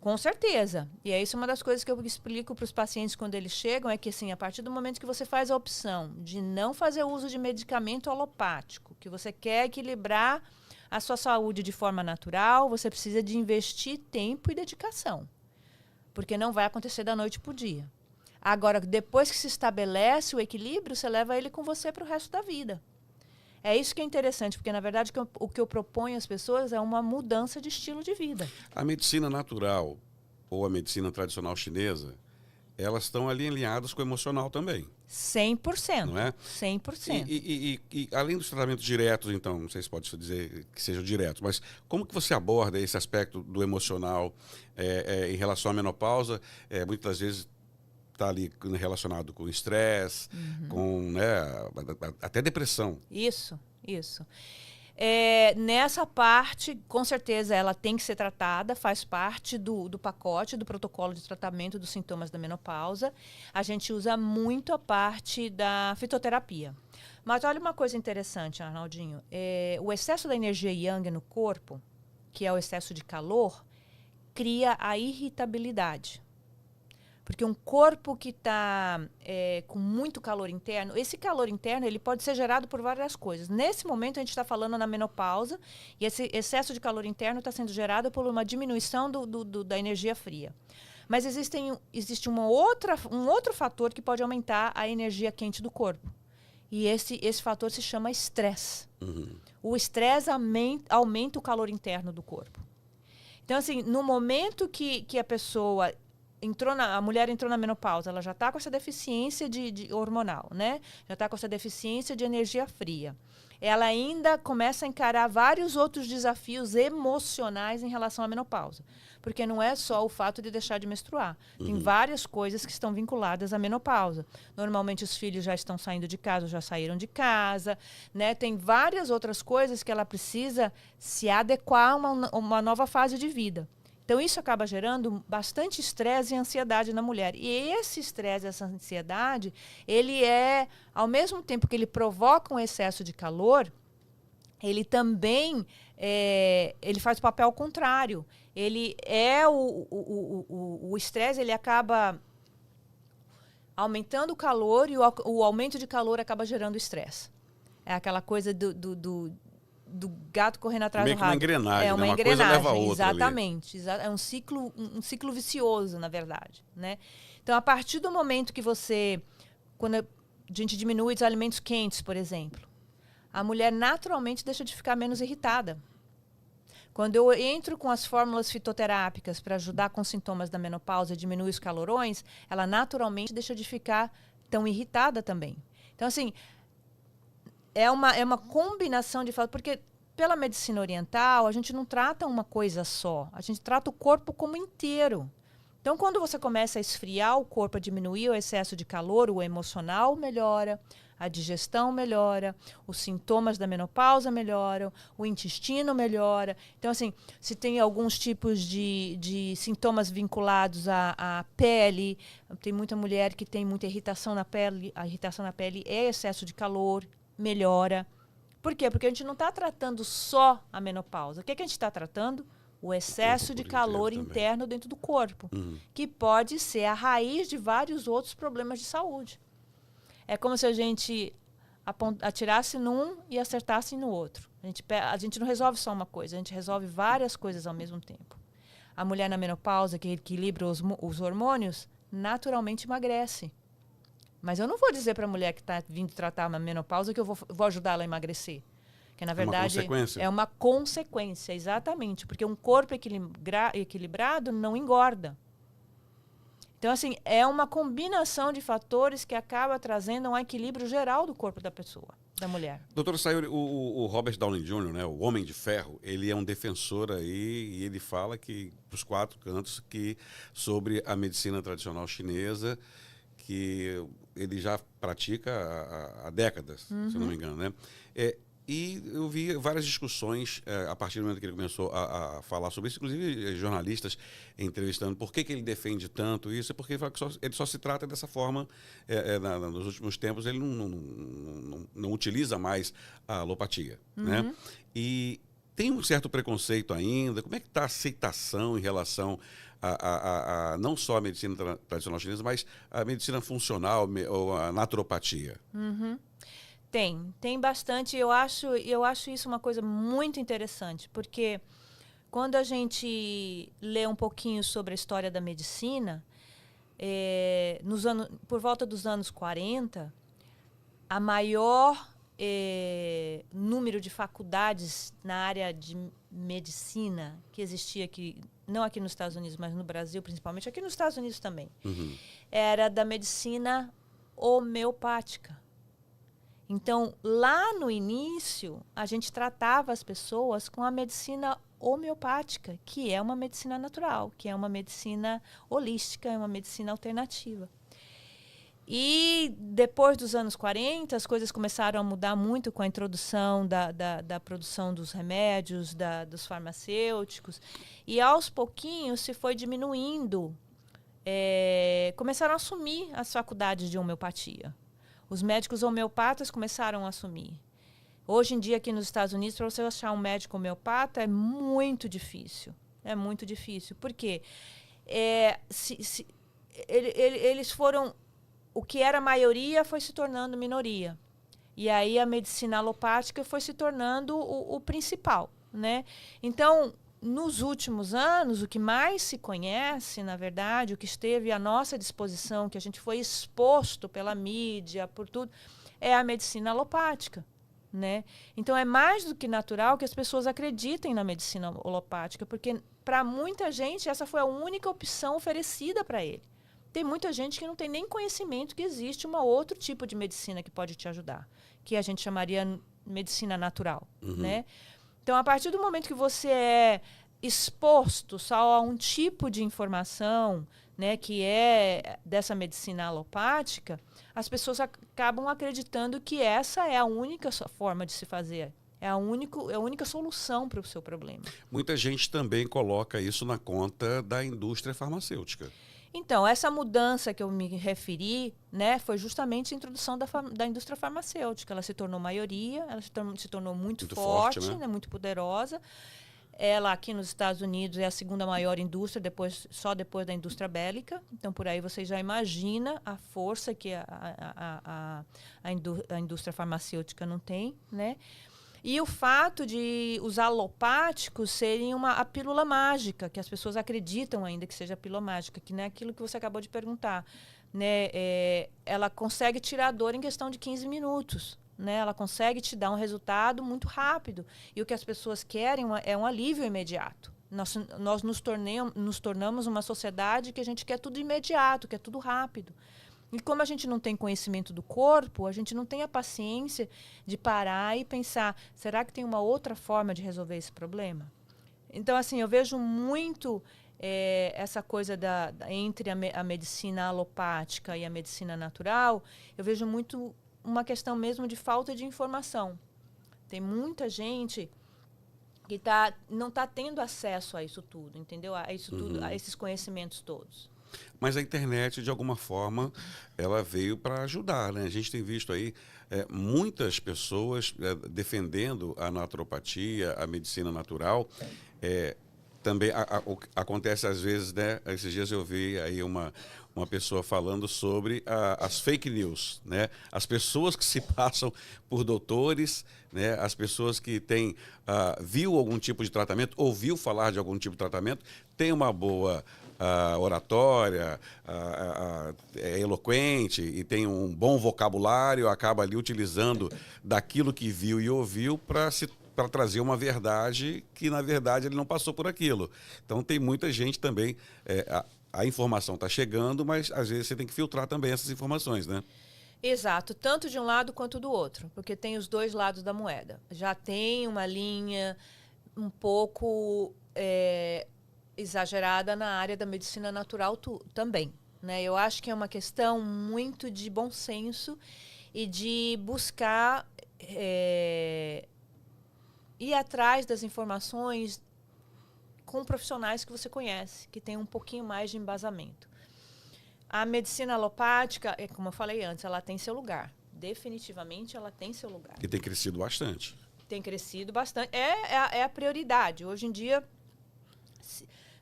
Com certeza. E é isso uma das coisas que eu explico para os pacientes quando eles chegam, é que assim, a partir do momento que você faz a opção de não fazer uso de medicamento alopático, que você quer equilibrar a sua saúde de forma natural, você precisa de investir tempo e dedicação. Porque não vai acontecer da noite para o dia. Agora, depois que se estabelece o equilíbrio, você leva ele com você para o resto da vida. É isso que é interessante, porque, na verdade, o que eu proponho às pessoas é uma mudança de estilo de vida. A medicina natural ou a medicina tradicional chinesa, elas estão ali alinhadas com o emocional também. 100%. Não é? 100%. E além dos tratamentos diretos, então, não sei se pode dizer que sejam diretos, mas como que você aborda esse aspecto do emocional em relação à menopausa? Muitas vezes está ali relacionado com estresse, com até depressão. Isso. Nessa parte, com certeza, ela tem que ser tratada, faz parte do pacote, do protocolo de tratamento dos sintomas da menopausa. A gente usa muito a parte da fitoterapia. Mas olha uma coisa interessante, Arnaldinho. O excesso da energia yang no corpo, que é o excesso de calor, cria a irritabilidade. Porque um corpo que está com muito calor interno, esse calor interno ele pode ser gerado por várias coisas. Nesse momento, a gente está falando na menopausa, e esse excesso de calor interno está sendo gerado por uma diminuição da energia fria. Mas existe um outro fator que pode aumentar a energia quente do corpo. E esse fator se chama estresse. O estresse aumenta o calor interno do corpo. Então, assim, no momento que a pessoa... a mulher entrou na menopausa, ela já está com essa deficiência de hormonal, né? Já está com essa deficiência de energia fria. Ela ainda começa a encarar vários outros desafios emocionais em relação à menopausa. Porque não é só o fato de deixar de menstruar. Tem várias coisas que estão vinculadas à menopausa. Normalmente os filhos já estão saindo de casa, já saíram de casa, né? Tem várias outras coisas que ela precisa se adequar a uma nova fase de vida. Então, isso acaba gerando bastante estresse e ansiedade na mulher. E esse estresse, essa ansiedade, ele ao mesmo tempo que ele provoca um excesso de calor, ele também ele faz o papel contrário. Ele o estresse, ele acaba aumentando o calor e o aumento de calor acaba gerando estresse. É aquela coisa do gato correndo atrás do rabo. Uma engrenagem, é uma engrenagem, coisa leva a outra. Exatamente. É um ciclo vicioso, na verdade. Né? Então, a partir do momento que quando a gente diminui os alimentos quentes, por exemplo, a mulher naturalmente deixa de ficar menos irritada. Quando eu entro com as fórmulas fitoterápicas para ajudar com os sintomas da menopausa e diminuir os calorões, ela naturalmente deixa de ficar tão irritada também. Então, assim... É uma combinação de fatores, porque pela medicina oriental, a gente não trata uma coisa só, a gente trata o corpo como inteiro. Então, quando você começa a esfriar o corpo, a diminuir o excesso de calor, o emocional melhora, a digestão melhora, os sintomas da menopausa melhoram, o intestino melhora. Então, assim, se tem alguns tipos de sintomas vinculados à pele, tem muita mulher que tem muita irritação na pele, a irritação na pele é excesso de calor, melhora. Por quê? Porque a gente não está tratando só a menopausa. O que a gente está tratando? O excesso de calor interno dentro do corpo, que pode ser a raiz de vários outros problemas de saúde. É como se a gente atirasse num e acertasse no outro. A gente não resolve só uma coisa, a gente resolve várias coisas ao mesmo tempo. A mulher na menopausa, que equilibra os hormônios, naturalmente emagrece. Mas eu não vou dizer para a mulher que está vindo tratar uma menopausa que eu vou ajudar ela a emagrecer. Que, na verdade, é uma consequência, exatamente. Porque um corpo equilibrado não engorda. Então, assim, é uma combinação de fatores que acaba trazendo um equilíbrio geral do corpo da pessoa. da mulher. Doutora Sayuri, o Robert Downey Jr., né, o Homem de Ferro, ele é um defensor aí e ele fala que, dos quatro cantos, que sobre a medicina tradicional chinesa, que ele já pratica há décadas, se eu não me engano, né? E eu vi várias discussões a partir do momento que ele começou a falar sobre isso, inclusive jornalistas entrevistando por que ele defende tanto isso, porque ele fala que ele só se trata dessa forma. Nos últimos tempos ele não utiliza mais a alopatia, né? E tem um certo preconceito ainda. Como é que está a aceitação em relação a não só a medicina tradicional chinesa, mas a medicina funcional ou a naturopatia? Tem bastante. Eu acho isso uma coisa muito interessante, porque quando a gente lê um pouquinho sobre a história da medicina, por volta dos anos 40, a maior número de faculdades na área de medicina que existia aqui, não aqui nos Estados Unidos, mas no Brasil principalmente, aqui nos Estados Unidos também, era da medicina homeopática. Então, lá no início, a gente tratava as pessoas com a medicina homeopática, que é uma medicina natural, que é uma medicina holística, é uma medicina alternativa. E depois dos anos 40, as coisas começaram a mudar muito com a introdução da produção dos remédios, dos farmacêuticos. E aos pouquinhos se foi diminuindo. Começaram a assumir as faculdades de homeopatia. Os médicos homeopatas começaram a assumir. Hoje em dia, aqui nos Estados Unidos, para você achar um médico homeopata é muito difícil. É muito difícil. Por quê? Eles foram... O que era maioria foi se tornando minoria. E aí a medicina alopática foi se tornando o principal, né? Então, nos últimos anos, o que mais se conhece, na verdade, o que esteve à nossa disposição, que a gente foi exposto pela mídia, por tudo, é a medicina alopática, né? Então, é mais do que natural que as pessoas acreditem na medicina alopática, porque, para muita gente, essa foi a única opção oferecida para ele. Tem muita gente que não tem nem conhecimento que existe um outro tipo de medicina que pode te ajudar, que a gente chamaria medicina natural, né? Então, a partir do momento que você é exposto só a um tipo de informação, né, que é dessa medicina alopática, as pessoas acabam acreditando que essa é a única forma de se fazer. É a única solução para o seu problema. Muita gente também coloca isso na conta da indústria farmacêutica. Então, essa mudança que eu me referi, né, foi justamente a introdução da indústria farmacêutica. Ela se tornou maioria, ela se tornou muito forte, né, muito poderosa. Ela, aqui nos Estados Unidos, é a segunda maior indústria, só depois da indústria bélica. Então, por aí você já imagina a força que a indústria farmacêutica não tem, né? E o fato de os alopáticos serem a pílula mágica, que as pessoas acreditam ainda que seja a pílula mágica, que não é aquilo que você acabou de perguntar, né? Ela consegue tirar a dor em questão de 15 minutos. Né? Ela consegue te dar um resultado muito rápido. E o que as pessoas querem é um alívio imediato. Nós nos tornamos uma sociedade que a gente quer tudo imediato, quer tudo rápido. E como a gente não tem conhecimento do corpo, a gente não tem a paciência de parar e pensar, será que tem uma outra forma de resolver esse problema? Então, assim, eu vejo muito essa coisa entre a medicina alopática e a medicina natural, eu vejo muito uma questão mesmo de falta de informação. Tem muita gente que não está tendo acesso a isso tudo, entendeu? A isso tudo, a esses conhecimentos todos. Mas a internet, de alguma forma, ela veio para ajudar, né? A gente tem visto aí muitas pessoas defendendo a naturopatia, a medicina natural. Também acontece às vezes, né? Esses dias eu vi aí uma pessoa falando sobre as fake news, né? As pessoas que se passam por doutores, né? As pessoas que viu algum tipo de tratamento, ouviu falar de algum tipo de tratamento, tem uma boa oratória, é eloquente e tem um bom vocabulário, acaba ali utilizando daquilo que viu e ouviu para trazer uma verdade que, na verdade, ele não passou por aquilo. Então, tem muita gente também... A informação está chegando, mas, às vezes, você tem que filtrar também essas informações, né? Exato, tanto de um lado quanto do outro, porque tem os dois lados da moeda. Já tem uma linha um pouco exagerada na área da medicina natural também, né? Eu acho que é uma questão muito de bom senso e de buscar ir atrás das informações com profissionais que você conhece, que tem um pouquinho mais de embasamento. A medicina alopática, como eu falei antes, ela tem seu lugar. Definitivamente ela tem seu lugar. E tem crescido bastante. Tem crescido bastante. É a prioridade. Hoje em dia,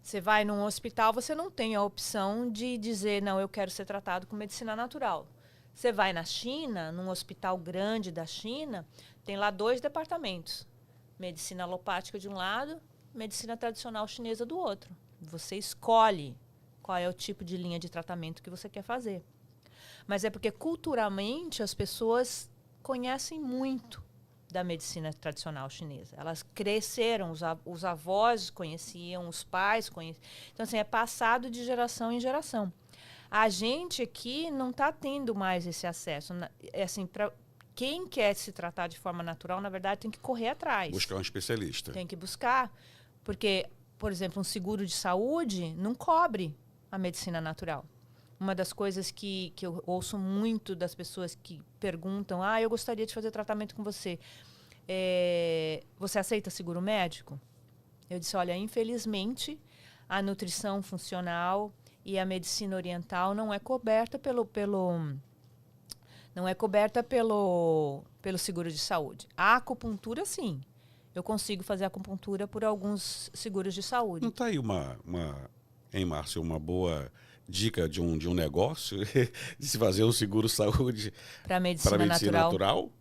você vai num hospital, você não tem a opção de dizer, não, eu quero ser tratado com medicina natural. Você vai na China, num hospital grande da China, tem lá 2 departamentos. Medicina alopática de um lado, medicina tradicional chinesa do outro. Você escolhe qual é o tipo de linha de tratamento que você quer fazer. Mas é porque culturalmente as pessoas conhecem muito da medicina tradicional chinesa. Elas cresceram, os avós conheciam, os pais conheciam. Então, assim, é passado de geração em geração. A gente aqui não está tendo mais esse acesso. Assim, para quem quer se tratar de forma natural, na verdade, tem que correr atrás. Buscar um especialista. Tem que buscar. Porque, por exemplo, um seguro de saúde não cobre a medicina natural. Uma das coisas que eu ouço muito das pessoas que perguntam, eu gostaria de fazer tratamento com você. Você aceita seguro médico? Eu disse, olha, infelizmente, a nutrição funcional e a medicina oriental não é coberta pelo seguro de saúde. A acupuntura, sim. Eu consigo fazer acupuntura por alguns seguros de saúde. Não está aí hein, Márcio, uma boa dica de um negócio de se fazer um seguro saúde para a medicina natural?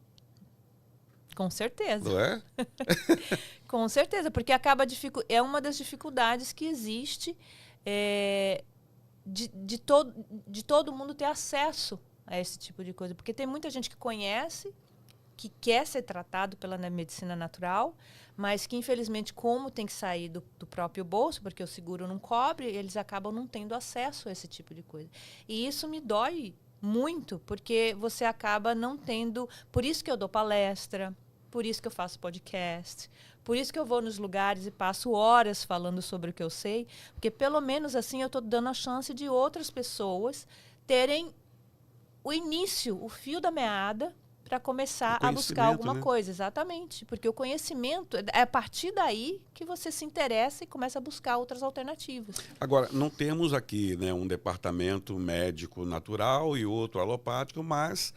Com certeza. Não é? Com certeza, porque é uma das dificuldades que existe de todo mundo ter acesso a esse tipo de coisa. Porque tem muita gente que conhece, que quer ser tratado pela medicina natural, mas que, infelizmente, como tem que sair do próprio bolso, porque o seguro não cobre, eles acabam não tendo acesso a esse tipo de coisa. E isso me dói muito, porque você acaba não tendo... Por isso que eu dou palestra, por isso que eu faço podcast, por isso que eu vou nos lugares e passo horas falando sobre o que eu sei, porque, pelo menos assim, eu estou dando a chance de outras pessoas terem o início, o fio da meada, para começar a buscar alguma coisa. Exatamente. Porque o conhecimento, é a partir daí que você se interessa e começa a buscar outras alternativas. Agora, não temos aqui, né, um departamento médico natural e outro alopático, mas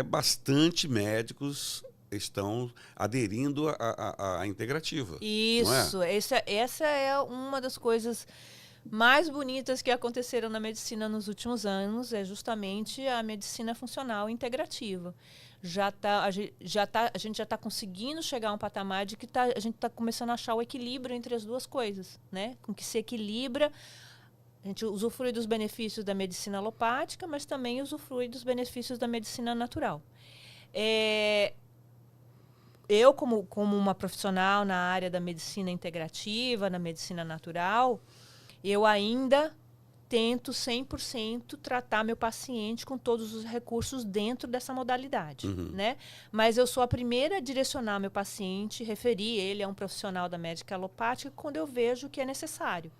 bastante médicos estão aderindo à integrativa. Isso. Não é? Essa é uma das coisas mais bonitas que aconteceram na medicina nos últimos anos, é justamente a medicina funcional integrativa. A gente já está conseguindo chegar a um patamar de que a gente está começando a achar o equilíbrio entre as duas coisas, né? Com que se equilibra, a gente usufrui dos benefícios da medicina alopática, mas também usufrui dos benefícios da medicina natural. Eu, como uma profissional na área da medicina integrativa, na medicina natural, eu ainda tento 100% tratar meu paciente com todos os recursos dentro dessa modalidade, né? Mas eu sou a primeira a direcionar meu paciente, referir ele a um profissional da médica alopática quando eu vejo que é necessário.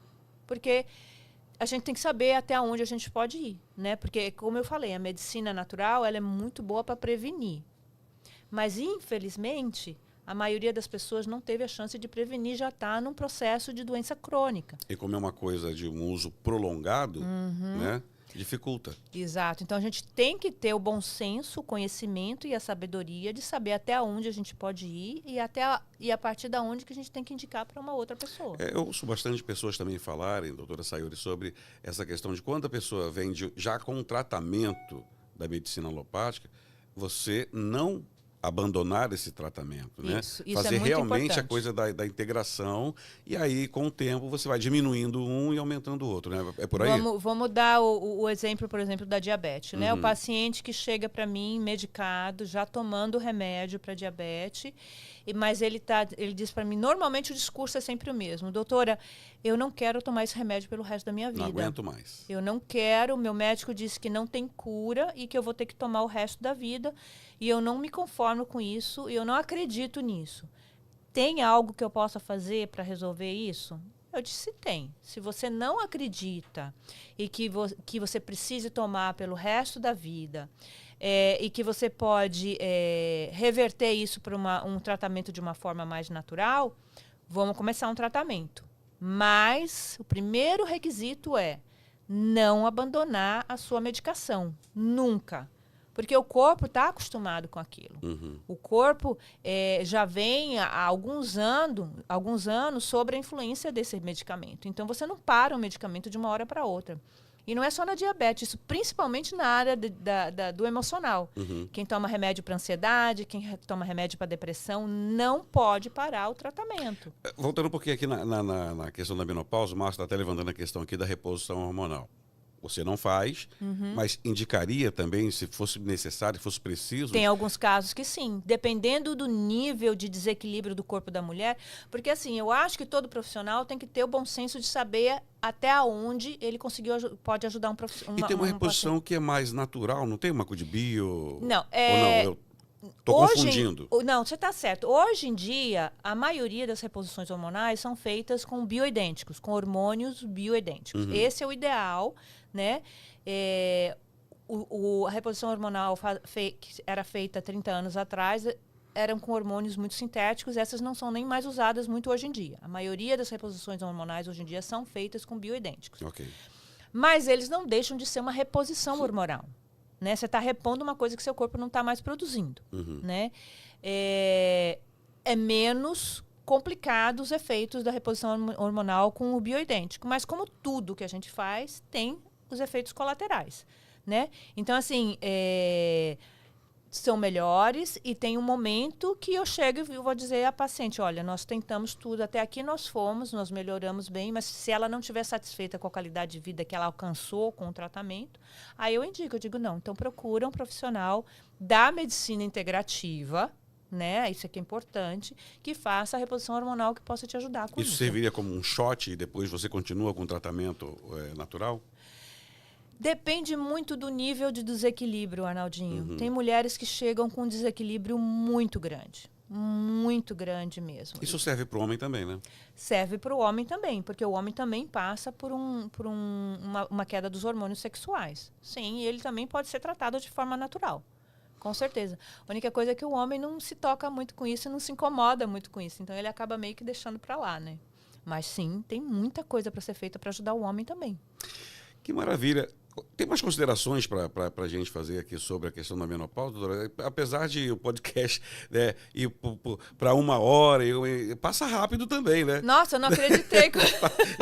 Porque a gente tem que saber até onde a gente pode ir, né? Porque, como eu falei, a medicina natural ela é muito boa para prevenir. Mas, infelizmente, a maioria das pessoas não teve a chance de prevenir, já está num processo de doença crônica. E como é uma coisa de um uso prolongado, né, dificulta. Exato. Então, a gente tem que ter o bom senso, o conhecimento e a sabedoria de saber até onde a gente pode ir e a partir da onde que a gente tem que indicar para uma outra pessoa. Eu ouço bastante pessoas também falarem, doutora Sayuri, sobre essa questão de quando a pessoa vem já com um tratamento da medicina alopática, você não abandonar esse tratamento, né? Isso fazer é muito realmente importante. A coisa da integração e aí com o tempo você vai diminuindo um e aumentando o outro, né? É por aí? Vamos dar o exemplo, por exemplo, da diabetes, né? O paciente que chega para mim medicado, já tomando remédio para diabetes, Mas ele diz para mim, normalmente o discurso é sempre o mesmo. Doutora, eu não quero tomar esse remédio pelo resto da minha vida. Não aguento mais. Eu não quero, meu médico disse que não tem cura e que eu vou ter que tomar o resto da vida. E eu não me conformo com isso e eu não acredito nisso. Tem algo que eu possa fazer para resolver isso? Eu disse, tem. Se você não acredita e que você precise tomar pelo resto da vida e que você pode reverter isso para um tratamento de uma forma mais natural, vamos começar um tratamento. Mas o primeiro requisito é não abandonar a sua medicação. Nunca. Porque o corpo está acostumado com aquilo. Uhum. O corpo já vem há alguns anos sobre a influência desse medicamento. Então, você não para o medicamento de uma hora para outra. E não é só na diabetes, isso principalmente na área do emocional. Uhum. Quem toma remédio para ansiedade, quem toma remédio para depressão, não pode parar o tratamento. Voltando um pouquinho aqui na questão da menopausa, o Márcio está até levantando a questão aqui da reposição hormonal. Você não faz, mas indicaria também, se fosse necessário, se fosse preciso? Tem alguns casos que sim, dependendo do nível de desequilíbrio do corpo da mulher. Porque, assim, eu acho que todo profissional tem que ter o bom senso de saber até onde ele pode ajudar um profissional. E tem uma reposição que é mais natural, não tem uma coisa de bio? Não, Ou não, eu estou confundindo. Não, você está certo. Hoje em dia, a maioria das reposições hormonais são feitas com bioidênticos, com hormônios bioidênticos. Esse é o ideal, né? A reposição hormonal que era feita 30 anos atrás eram com hormônios muito sintéticos. Essas não são nem mais usadas muito hoje em dia. A maioria das reposições hormonais hoje em dia são feitas com bioidênticos. Okay. Mas eles não deixam de ser uma reposição hormonal. Né? Você está repondo uma coisa que seu corpo não está mais produzindo. Né? É menos complicado os efeitos da reposição hormonal com o bioidêntico. Mas como tudo que a gente faz, tem os efeitos colaterais. Né? Então, assim, são melhores e tem um momento que eu chego e vou dizer à paciente, olha, nós tentamos tudo, até aqui nós melhoramos bem, mas se ela não estiver satisfeita com a qualidade de vida que ela alcançou com o tratamento, aí eu digo, não, então procura um profissional da medicina integrativa, né, isso aqui é importante, que faça a reposição hormonal que possa te ajudar com isso. Isso serviria como um shot e depois você continua com o tratamento natural? Depende muito do nível de desequilíbrio, Arnaldinho. Tem mulheres que chegam com um desequilíbrio muito grande mesmo. Isso serve para o homem também, né? Serve para o homem também, porque o homem também passa por uma queda dos hormônios sexuais. Sim, e ele também pode ser tratado de forma natural, com certeza. A única coisa é que o homem não se toca muito com isso e não se incomoda muito com isso, então ele acaba meio que deixando para lá, né? Mas sim, tem muita coisa para ser feita para ajudar o homem também. Que maravilha. Tem umas considerações para a gente fazer aqui sobre a questão da menopausa, doutora? Apesar de o podcast ir para 1 hora, passa rápido também, né? Nossa, eu não acreditei.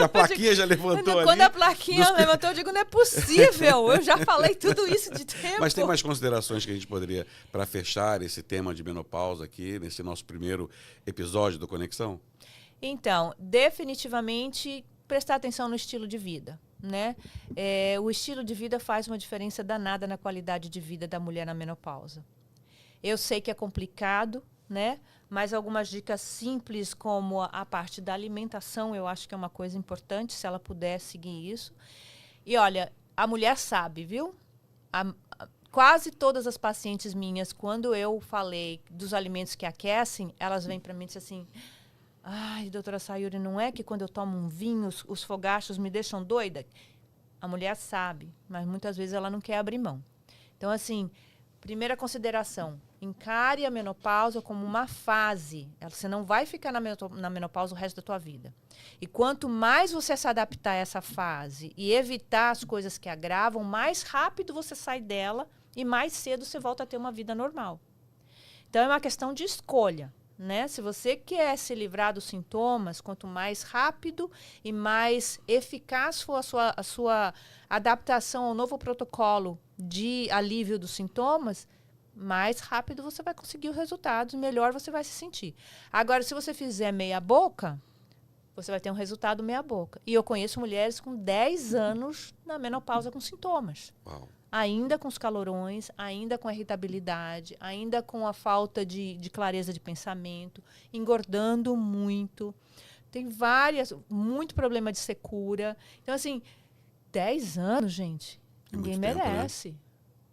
A plaquinha já levantou Quando a plaquinha levantou, eu digo, não é possível. Eu já falei tudo isso de tempo. Mas tem mais considerações que a gente poderia, para fechar esse tema de menopausa aqui, nesse nosso primeiro episódio do Conexão? Então, definitivamente, prestar atenção no estilo de vida. Né? O estilo de vida faz uma diferença danada na qualidade de vida da mulher na menopausa. Eu sei que é complicado, né? Mas algumas dicas simples, como a parte da alimentação, eu acho que é uma coisa importante, se ela puder seguir isso. E olha, a mulher sabe, viu? Quase todas as pacientes minhas, quando eu falei dos alimentos que aquecem, elas vêm para mim e dizem assim: ai, doutora Sayuri, não é que quando eu tomo um vinho, os fogachos me deixam doida? A mulher sabe, mas muitas vezes ela não quer abrir mão. Então, assim, primeira consideração, encare a menopausa como uma fase. Você não vai ficar na menopausa o resto da tua vida. E quanto mais você se adaptar a essa fase e evitar as coisas que agravam, mais rápido você sai dela e mais cedo você volta a ter uma vida normal. Então, é uma questão de escolha. Né? Se você quer se livrar dos sintomas, quanto mais rápido e mais eficaz for a sua adaptação ao novo protocolo de alívio dos sintomas, mais rápido você vai conseguir os resultados, melhor você vai se sentir. Agora, se você fizer meia boca, você vai ter um resultado meia boca. E eu conheço mulheres com 10 anos na menopausa com sintomas. Uau. ainda com os calorões, ainda com a irritabilidade, ainda com a falta de clareza de pensamento, engordando muito. Tem muito problema de secura. Então, assim, 10 anos, gente, ninguém merece. Tempo, né?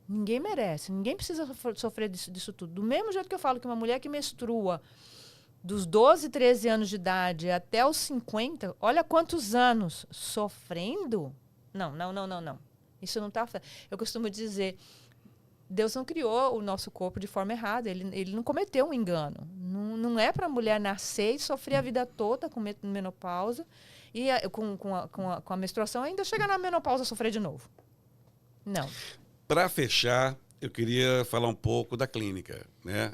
Ninguém merece. Ninguém precisa sofrer disso tudo. Do mesmo jeito que eu falo que uma mulher que menstrua dos 12, 13 anos de idade até os 50, olha quantos anos sofrendo. Não. Isso não está... Eu costumo dizer, Deus não criou o nosso corpo de forma errada. Ele não cometeu um engano. Não é para a mulher nascer e sofrer a vida toda com menopausa e com a menstruação ainda chegar na menopausa e sofrer de novo. Não. Para fechar, eu queria falar um pouco da clínica, né?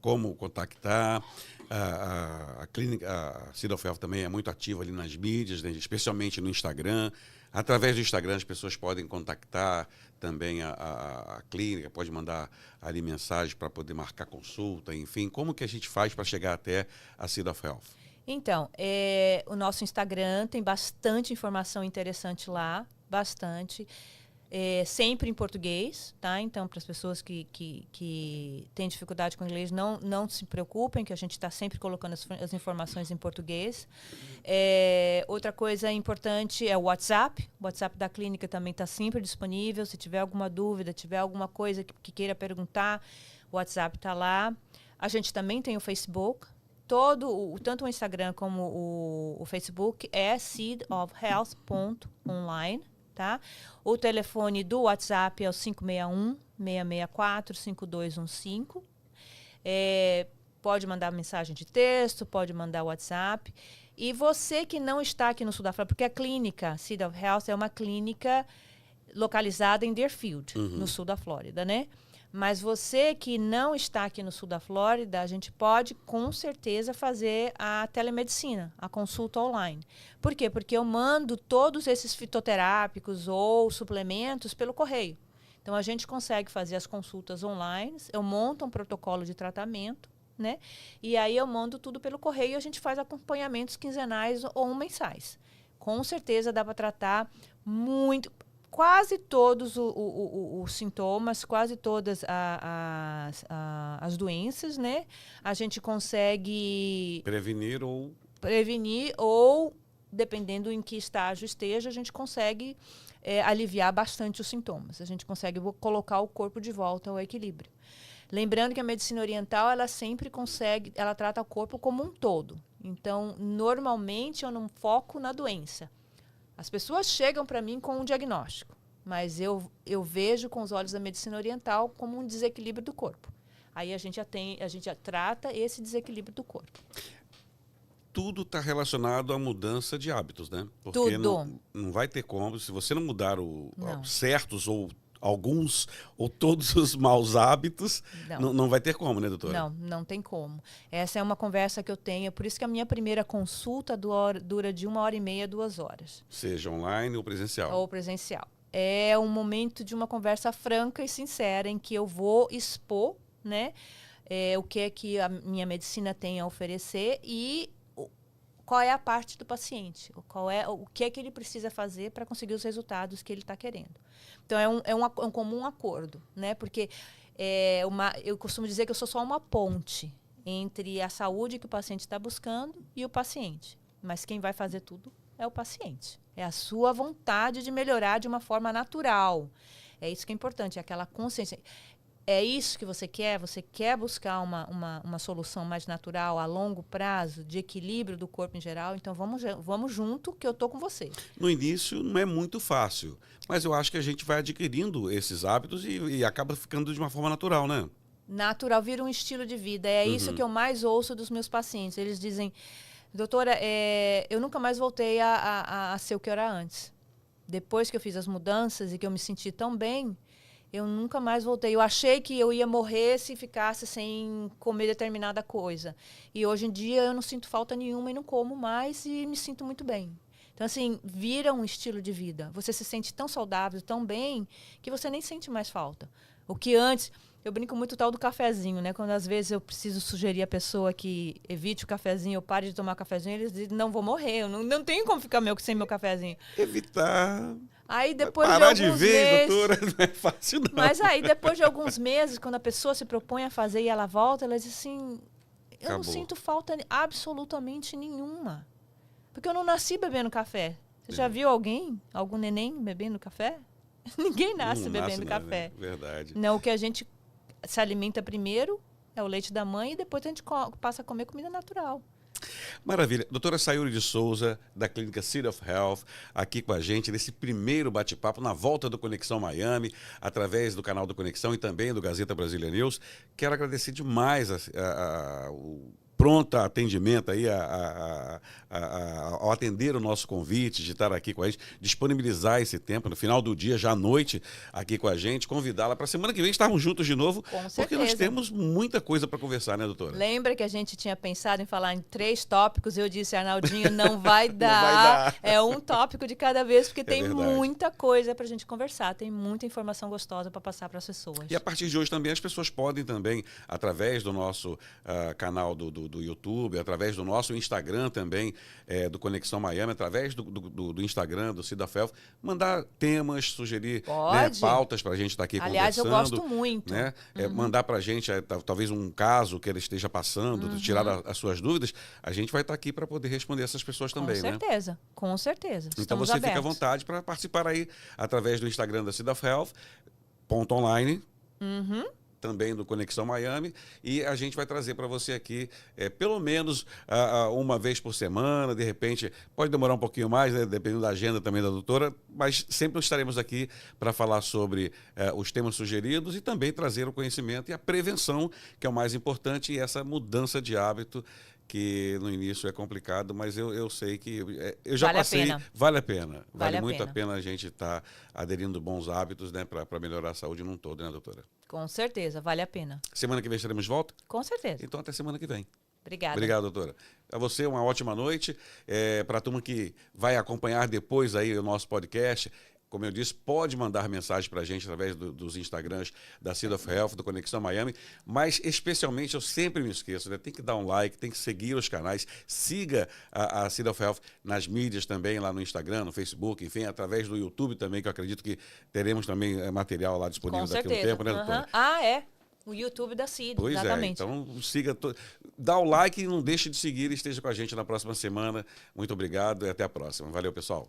Como contactar. A clínica, a Seed of Health também é muito ativa ali nas mídias, né? Especialmente no Instagram. Através do Instagram as pessoas podem contactar também a clínica, pode mandar ali mensagem para poder marcar consulta, enfim. Como que a gente faz para chegar até a Seed of Health? Então, o nosso Instagram tem bastante informação interessante lá, bastante. Sempre em português, tá? Então, para as pessoas que têm dificuldade com inglês, não se preocupem, que a gente está sempre colocando as informações em português. Outra coisa importante é o WhatsApp. O WhatsApp da clínica também está sempre disponível. Se tiver alguma dúvida, tiver alguma coisa que queira perguntar, o WhatsApp está lá. A gente também tem o Facebook. Tanto o Instagram como o Facebook é seedofhealth.online. Tá? O telefone do WhatsApp é o 561-664-5215. Pode mandar mensagem de texto, pode mandar WhatsApp. E você que não está aqui no sul da Flórida, porque a clínica Seed of Health é uma clínica localizada em Deerfield, no sul da Flórida, né? Mas você que não está aqui no sul da Flórida, a gente pode, com certeza, fazer a telemedicina, a consulta online. Por quê? Porque eu mando todos esses fitoterápicos ou suplementos pelo correio. Então, a gente consegue fazer as consultas online, eu monto um protocolo de tratamento, né? E aí eu mando tudo pelo correio e a gente faz acompanhamentos quinzenais ou mensais. Com certeza dá para tratar quase todos os sintomas, quase todas as doenças, né? A gente consegue prevenir ou, dependendo em que estágio esteja, a gente consegue aliviar bastante os sintomas. A gente consegue colocar o corpo de volta ao equilíbrio. Lembrando que a medicina oriental, ela sempre ela trata o corpo como um todo. Então, normalmente, eu não foco na doença. As pessoas chegam para mim com um diagnóstico, mas eu vejo com os olhos da medicina oriental como um desequilíbrio do corpo. Aí a gente já trata esse desequilíbrio do corpo. Tudo está relacionado à mudança de hábitos, né? Porque tudo. Não vai ter como, se você não mudar certos ou alguns ou todos os maus hábitos, não vai ter como, né, doutora? Não tem como. Essa é uma conversa que eu tenho, por isso que a minha primeira consulta dura de 1h30 a 2 horas. Seja online ou presencial. Ou presencial. É um momento de uma conversa franca e sincera, em que eu vou expor, né, o que é que a minha medicina tem a oferecer e qual é a parte do paciente, o que é que ele precisa fazer para conseguir os resultados que ele está querendo. Então, é um comum acordo, né? Porque eu costumo dizer que eu sou só uma ponte entre a saúde que o paciente está buscando e o paciente. Mas quem vai fazer tudo é o paciente. É a sua vontade de melhorar de uma forma natural. É isso que é importante, é aquela consciência. É isso que você quer? Você quer buscar uma solução mais natural, a longo prazo, de equilíbrio do corpo em geral? Então, vamos junto, que eu estou com você. No início, não é muito fácil, mas eu acho que a gente vai adquirindo esses hábitos e acaba ficando de uma forma natural, né? Natural, vira um estilo de vida. É isso que eu mais ouço dos meus pacientes. Eles dizem, doutora, eu nunca mais voltei a ser o que eu era antes. Depois que eu fiz as mudanças e que eu me senti tão bem, eu nunca mais voltei. Eu achei que eu ia morrer se ficasse sem comer determinada coisa. E hoje em dia eu não sinto falta nenhuma e não como mais e me sinto muito bem. Então, assim, vira um estilo de vida. Você se sente tão saudável, tão bem, que você nem sente mais falta. O que antes... Eu brinco muito tal do cafezinho, né? Quando às vezes eu preciso sugerir a pessoa que evite o cafezinho, ou pare de tomar cafezinho, eles dizem, não vou morrer, eu não tenho como ficar sem meu cafezinho. Evitar. Aí depois Parar de alguns de vez, meses, doutora, não é fácil não. mas aí depois de alguns meses, quando a pessoa se propõe a fazer e ela volta, ela diz assim, eu não Acabou. sinto falta absolutamente nenhuma. Porque eu não nasci bebendo café. Você já viu algum neném bebendo café? Ninguém nasce bebendo café. Né? Verdade. Não, o que a gente se alimenta primeiro é o leite da mãe e depois a gente passa a comer comida natural. Maravilha. Doutora Sayuri de Souza, da Clínica City of Health, aqui com a gente nesse primeiro bate-papo na volta do Conexão Miami, através do canal do Conexão e também do Gazeta Brasília News. Quero agradecer demais o pronto atendimento aí ao atender o nosso convite, de estar aqui com a gente, disponibilizar esse tempo no final do dia, já à noite, aqui com a gente, convidá-la para a semana que vem estarmos juntos de novo, Com porque certeza. nós temos muita coisa para conversar, né, doutora? Lembra que a gente tinha pensado em falar em 3 tópicos, eu disse, Arnaldinho, não vai dar. Não vai dar. É um tópico de cada vez, porque tem verdade. muita coisa para a gente conversar, tem muita informação gostosa para passar para as pessoas. E a partir de hoje também as pessoas podem também, através do nosso canal do YouTube, através do nosso Instagram também, do Conexão Miami, através do Instagram do Cida Felf, mandar temas, sugerir, né, pautas para a gente estar aqui Aliás, conversando. eu gosto muito. Né? Mandar para a gente talvez um caso que ela esteja passando, tirar as suas dúvidas, a gente vai estar aqui para poder responder essas pessoas também. Com certeza. Então Estamos você abertos. fica à vontade para participar aí através do Instagram da Cida Felf, @online. Também do Conexão Miami, e a gente vai trazer para você aqui pelo menos uma vez por semana, de repente pode demorar um pouquinho mais, né, dependendo da agenda também da doutora, mas sempre estaremos aqui para falar sobre os temas sugeridos e também trazer o conhecimento e a prevenção, que é o mais importante, e essa mudança de hábito que no início é complicado, mas eu sei que eu já passei, vale a pena. Vale muito a pena a gente estar aderindo bons hábitos, né, para melhorar a saúde num todo, né, doutora? Com certeza, vale a pena. Semana que vem estaremos de volta? Com certeza. Então até semana que vem. Obrigada. Obrigado, doutora. A você uma ótima noite. Para a turma que vai acompanhar depois aí o nosso podcast, como eu disse, pode mandar mensagem para a gente através dos Instagrams da Cida of Health, do Conexão Miami, mas especialmente eu sempre me esqueço, né? Tem que dar um like, tem que seguir os canais, siga a Cida of Health nas mídias também, lá no Instagram, no Facebook, enfim, através do YouTube também, que eu acredito que teremos também material lá disponível daqui a um tempo, né, doutora? O YouTube da Cida, pois exatamente. Então siga, dá o like e não deixe de seguir e esteja com a gente na próxima semana. Muito obrigado e até a próxima. Valeu, pessoal.